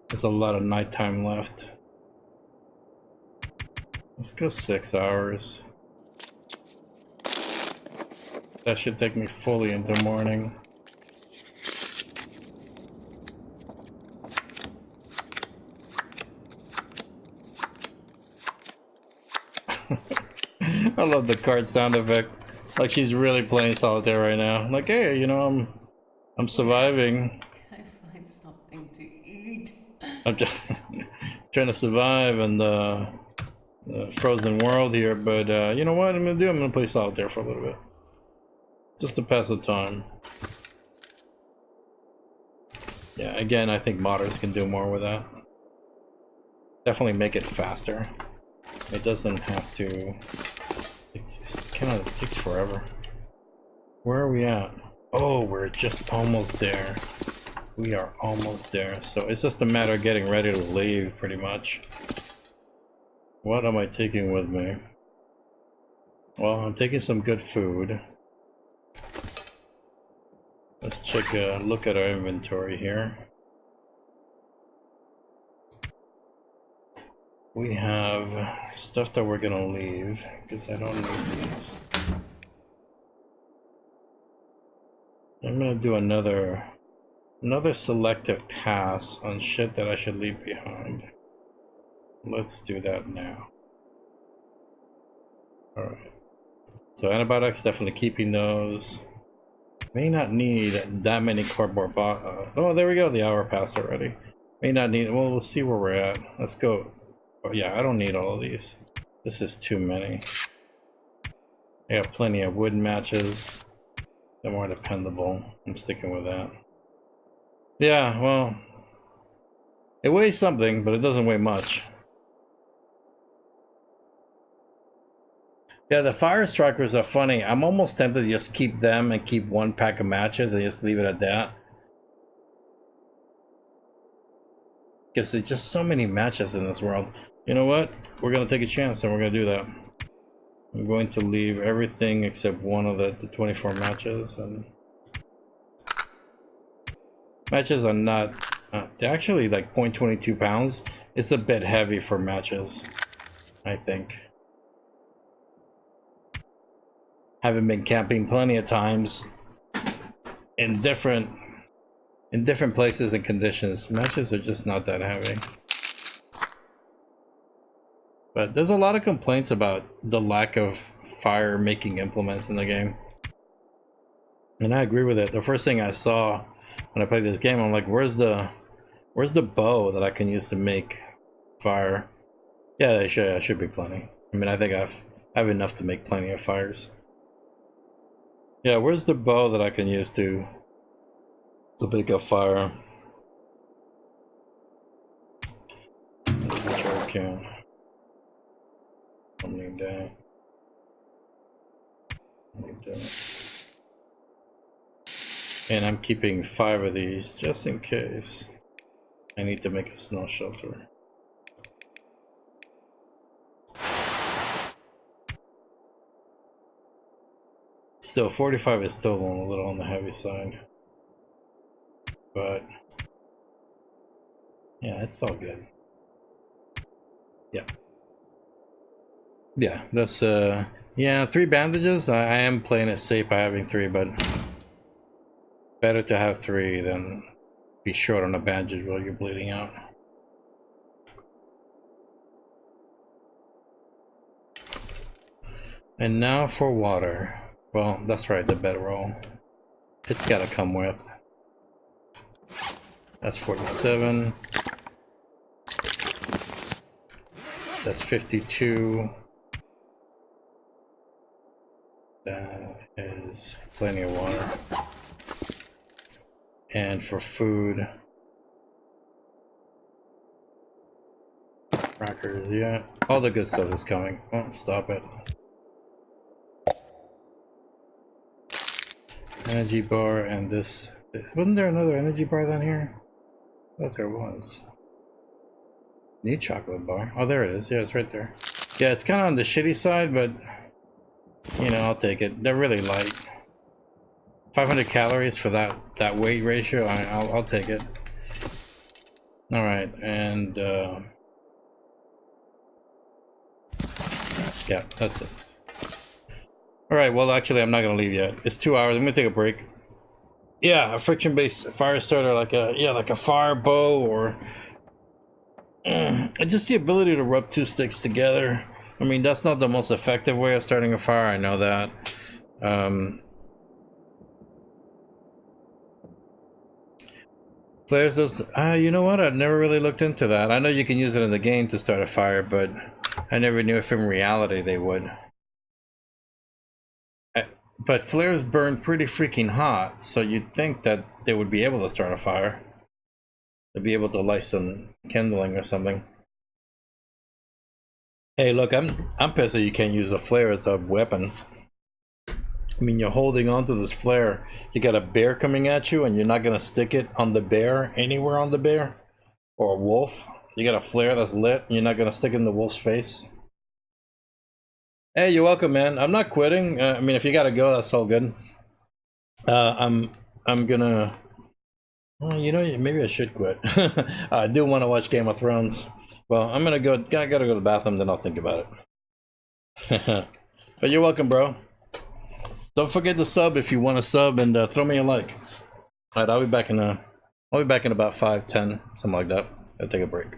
There's a lot of nighttime left. Let's go 6 hours. That should take me fully into morning. I love the card sound effect. Like she's really playing solitaire right now. Like, hey, you know, I'm surviving. I'm just trying to survive in the frozen world here, but you know what I'm gonna do? I'm gonna play solitaire for a little bit. Just to pass the time. Yeah, again, I think modders can do more with that. Definitely make it faster. It doesn't have to... It's kind of, it takes forever. Where are we at? Oh, we're just almost there. We are almost there. So it's just a matter of getting ready to leave, pretty much. What am I taking with me? Well, I'm taking some good food. Let's take a look at our inventory here. We have stuff that we're gonna leave because I don't need these. I'm gonna do another selective pass on shit that I should leave behind. Let's do that now. Alright. So antibiotics, definitely keeping those. May not need that many cardboard oh, there we go. The hour passed already. May not need. Well, we'll see where we're at. Let's go. Oh, yeah, I don't need all of these. This is too many. I got plenty of wood matches. They're more dependable. I'm sticking with that. Yeah, well, it weighs something, but it doesn't weigh much. Yeah, the fire strikers are funny. I'm almost tempted to just keep them and keep one pack of matches and just leave it at that. Because there's just so many matches in this world. You know what? We're going to take a chance and we're going to do that. I'm going to leave everything except one of the 24 matches. And matches are not... they're actually like 0.22 pounds. It's a bit heavy for matches, I think. Having been camping plenty of times in different places and conditions, matches are just not that heavy. But there's a lot of complaints about the lack of fire making implements in the game. And I agree with it. The first thing I saw when I played this game, I'm like, where's the bow that I can use to make fire? Yeah, there should be plenty. I mean, I think I have enough to make plenty of fires. Yeah, where's the bow that I can use to make a fire? Which I can. I'll need that. Need that. And I'm keeping 5 of these just in case I need to make a snow shelter. Still, 45 is still a little on the heavy side. But yeah, it's all good. Yeah. Yeah, that's yeah, 3 bandages. I am playing it safe by having 3, but better to have 3 than be short on a bandage while you're bleeding out. And now for water. Well, that's right, the bedroll. It's gotta come with. That's 47. That's 52. That is plenty of water. And for food, crackers, yeah. All the good stuff is coming. Oh, stop it. Energy bar and this. Wasn't there another energy bar down here? I thought there was. Need chocolate bar. Oh, there it is. Yeah, it's right there. Yeah, it's kind of on the shitty side, but you know, I'll take it. They're really light. 500 calories for that weight ratio. I'll take it. All right, and yeah, that's it. All right. Well, actually, I'm not gonna leave yet. It's 2 hours. I'm gonna take a break. Yeah, a friction-based fire starter, like a fire bow, or just the ability to rub 2 sticks together. I mean, that's not the most effective way of starting a fire. I know that. Flares those. You know what? I've never really looked into that. I know you can use it in the game to start a fire, but I never knew if in reality they would. But flares burn pretty freaking hot, so you'd think that they would be able to start a fire. To be able to light some kindling or something. Hey, look, I'm pissed that you can't use a flare as a weapon. I mean, you're holding on to this flare. You got a bear coming at you, and you're not gonna stick it on the bear, anywhere on the bear, or a wolf. You got a flare that's lit, and you're not gonna stick it in the wolf's face. Hey, you're welcome, man. I'm not quitting. I mean, if you gotta go, that's all good. I'm gonna. Well, you know, maybe I should quit. I do want to watch Game of Thrones. Well, I'm gonna go. I gotta go to the bathroom, then I'll think about it. But you're welcome, bro. Don't forget to sub if you want to sub, and throw me a like. All right, I'll be back in about 5, 10, something like that. I'll take a break.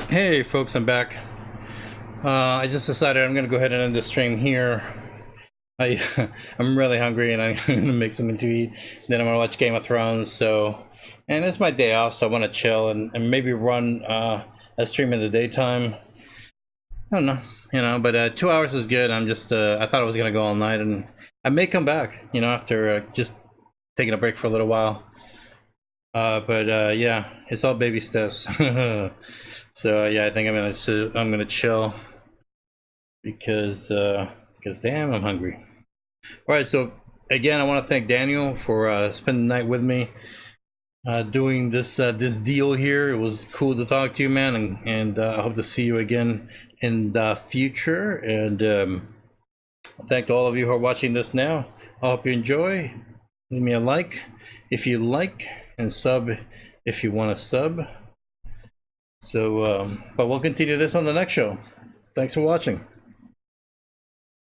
Hey folks, I'm back. I just decided I'm gonna go ahead and end the stream here. I'm really hungry and I'm gonna make something to eat. Then I'm gonna watch Game of Thrones. So, and it's my day off, so I want to chill and maybe run a stream in the daytime. I don't know, you know, but 2 hours is good. I'm just I thought I was gonna go all night, and I may come back, you know, after just taking a break for a little while. But yeah, it's all baby steps. So yeah, I think I'm gonna chill because damn, I'm hungry. All right, so again, I want to thank Daniel for spending the night with me, doing this this deal here. It was cool to talk to you, man, and I hope to see you again in the future. And thank all of you who are watching this now. I hope you enjoy. Leave me a like if you like, and sub if you want to sub. So, but we'll continue this on the next show. Thanks for watching.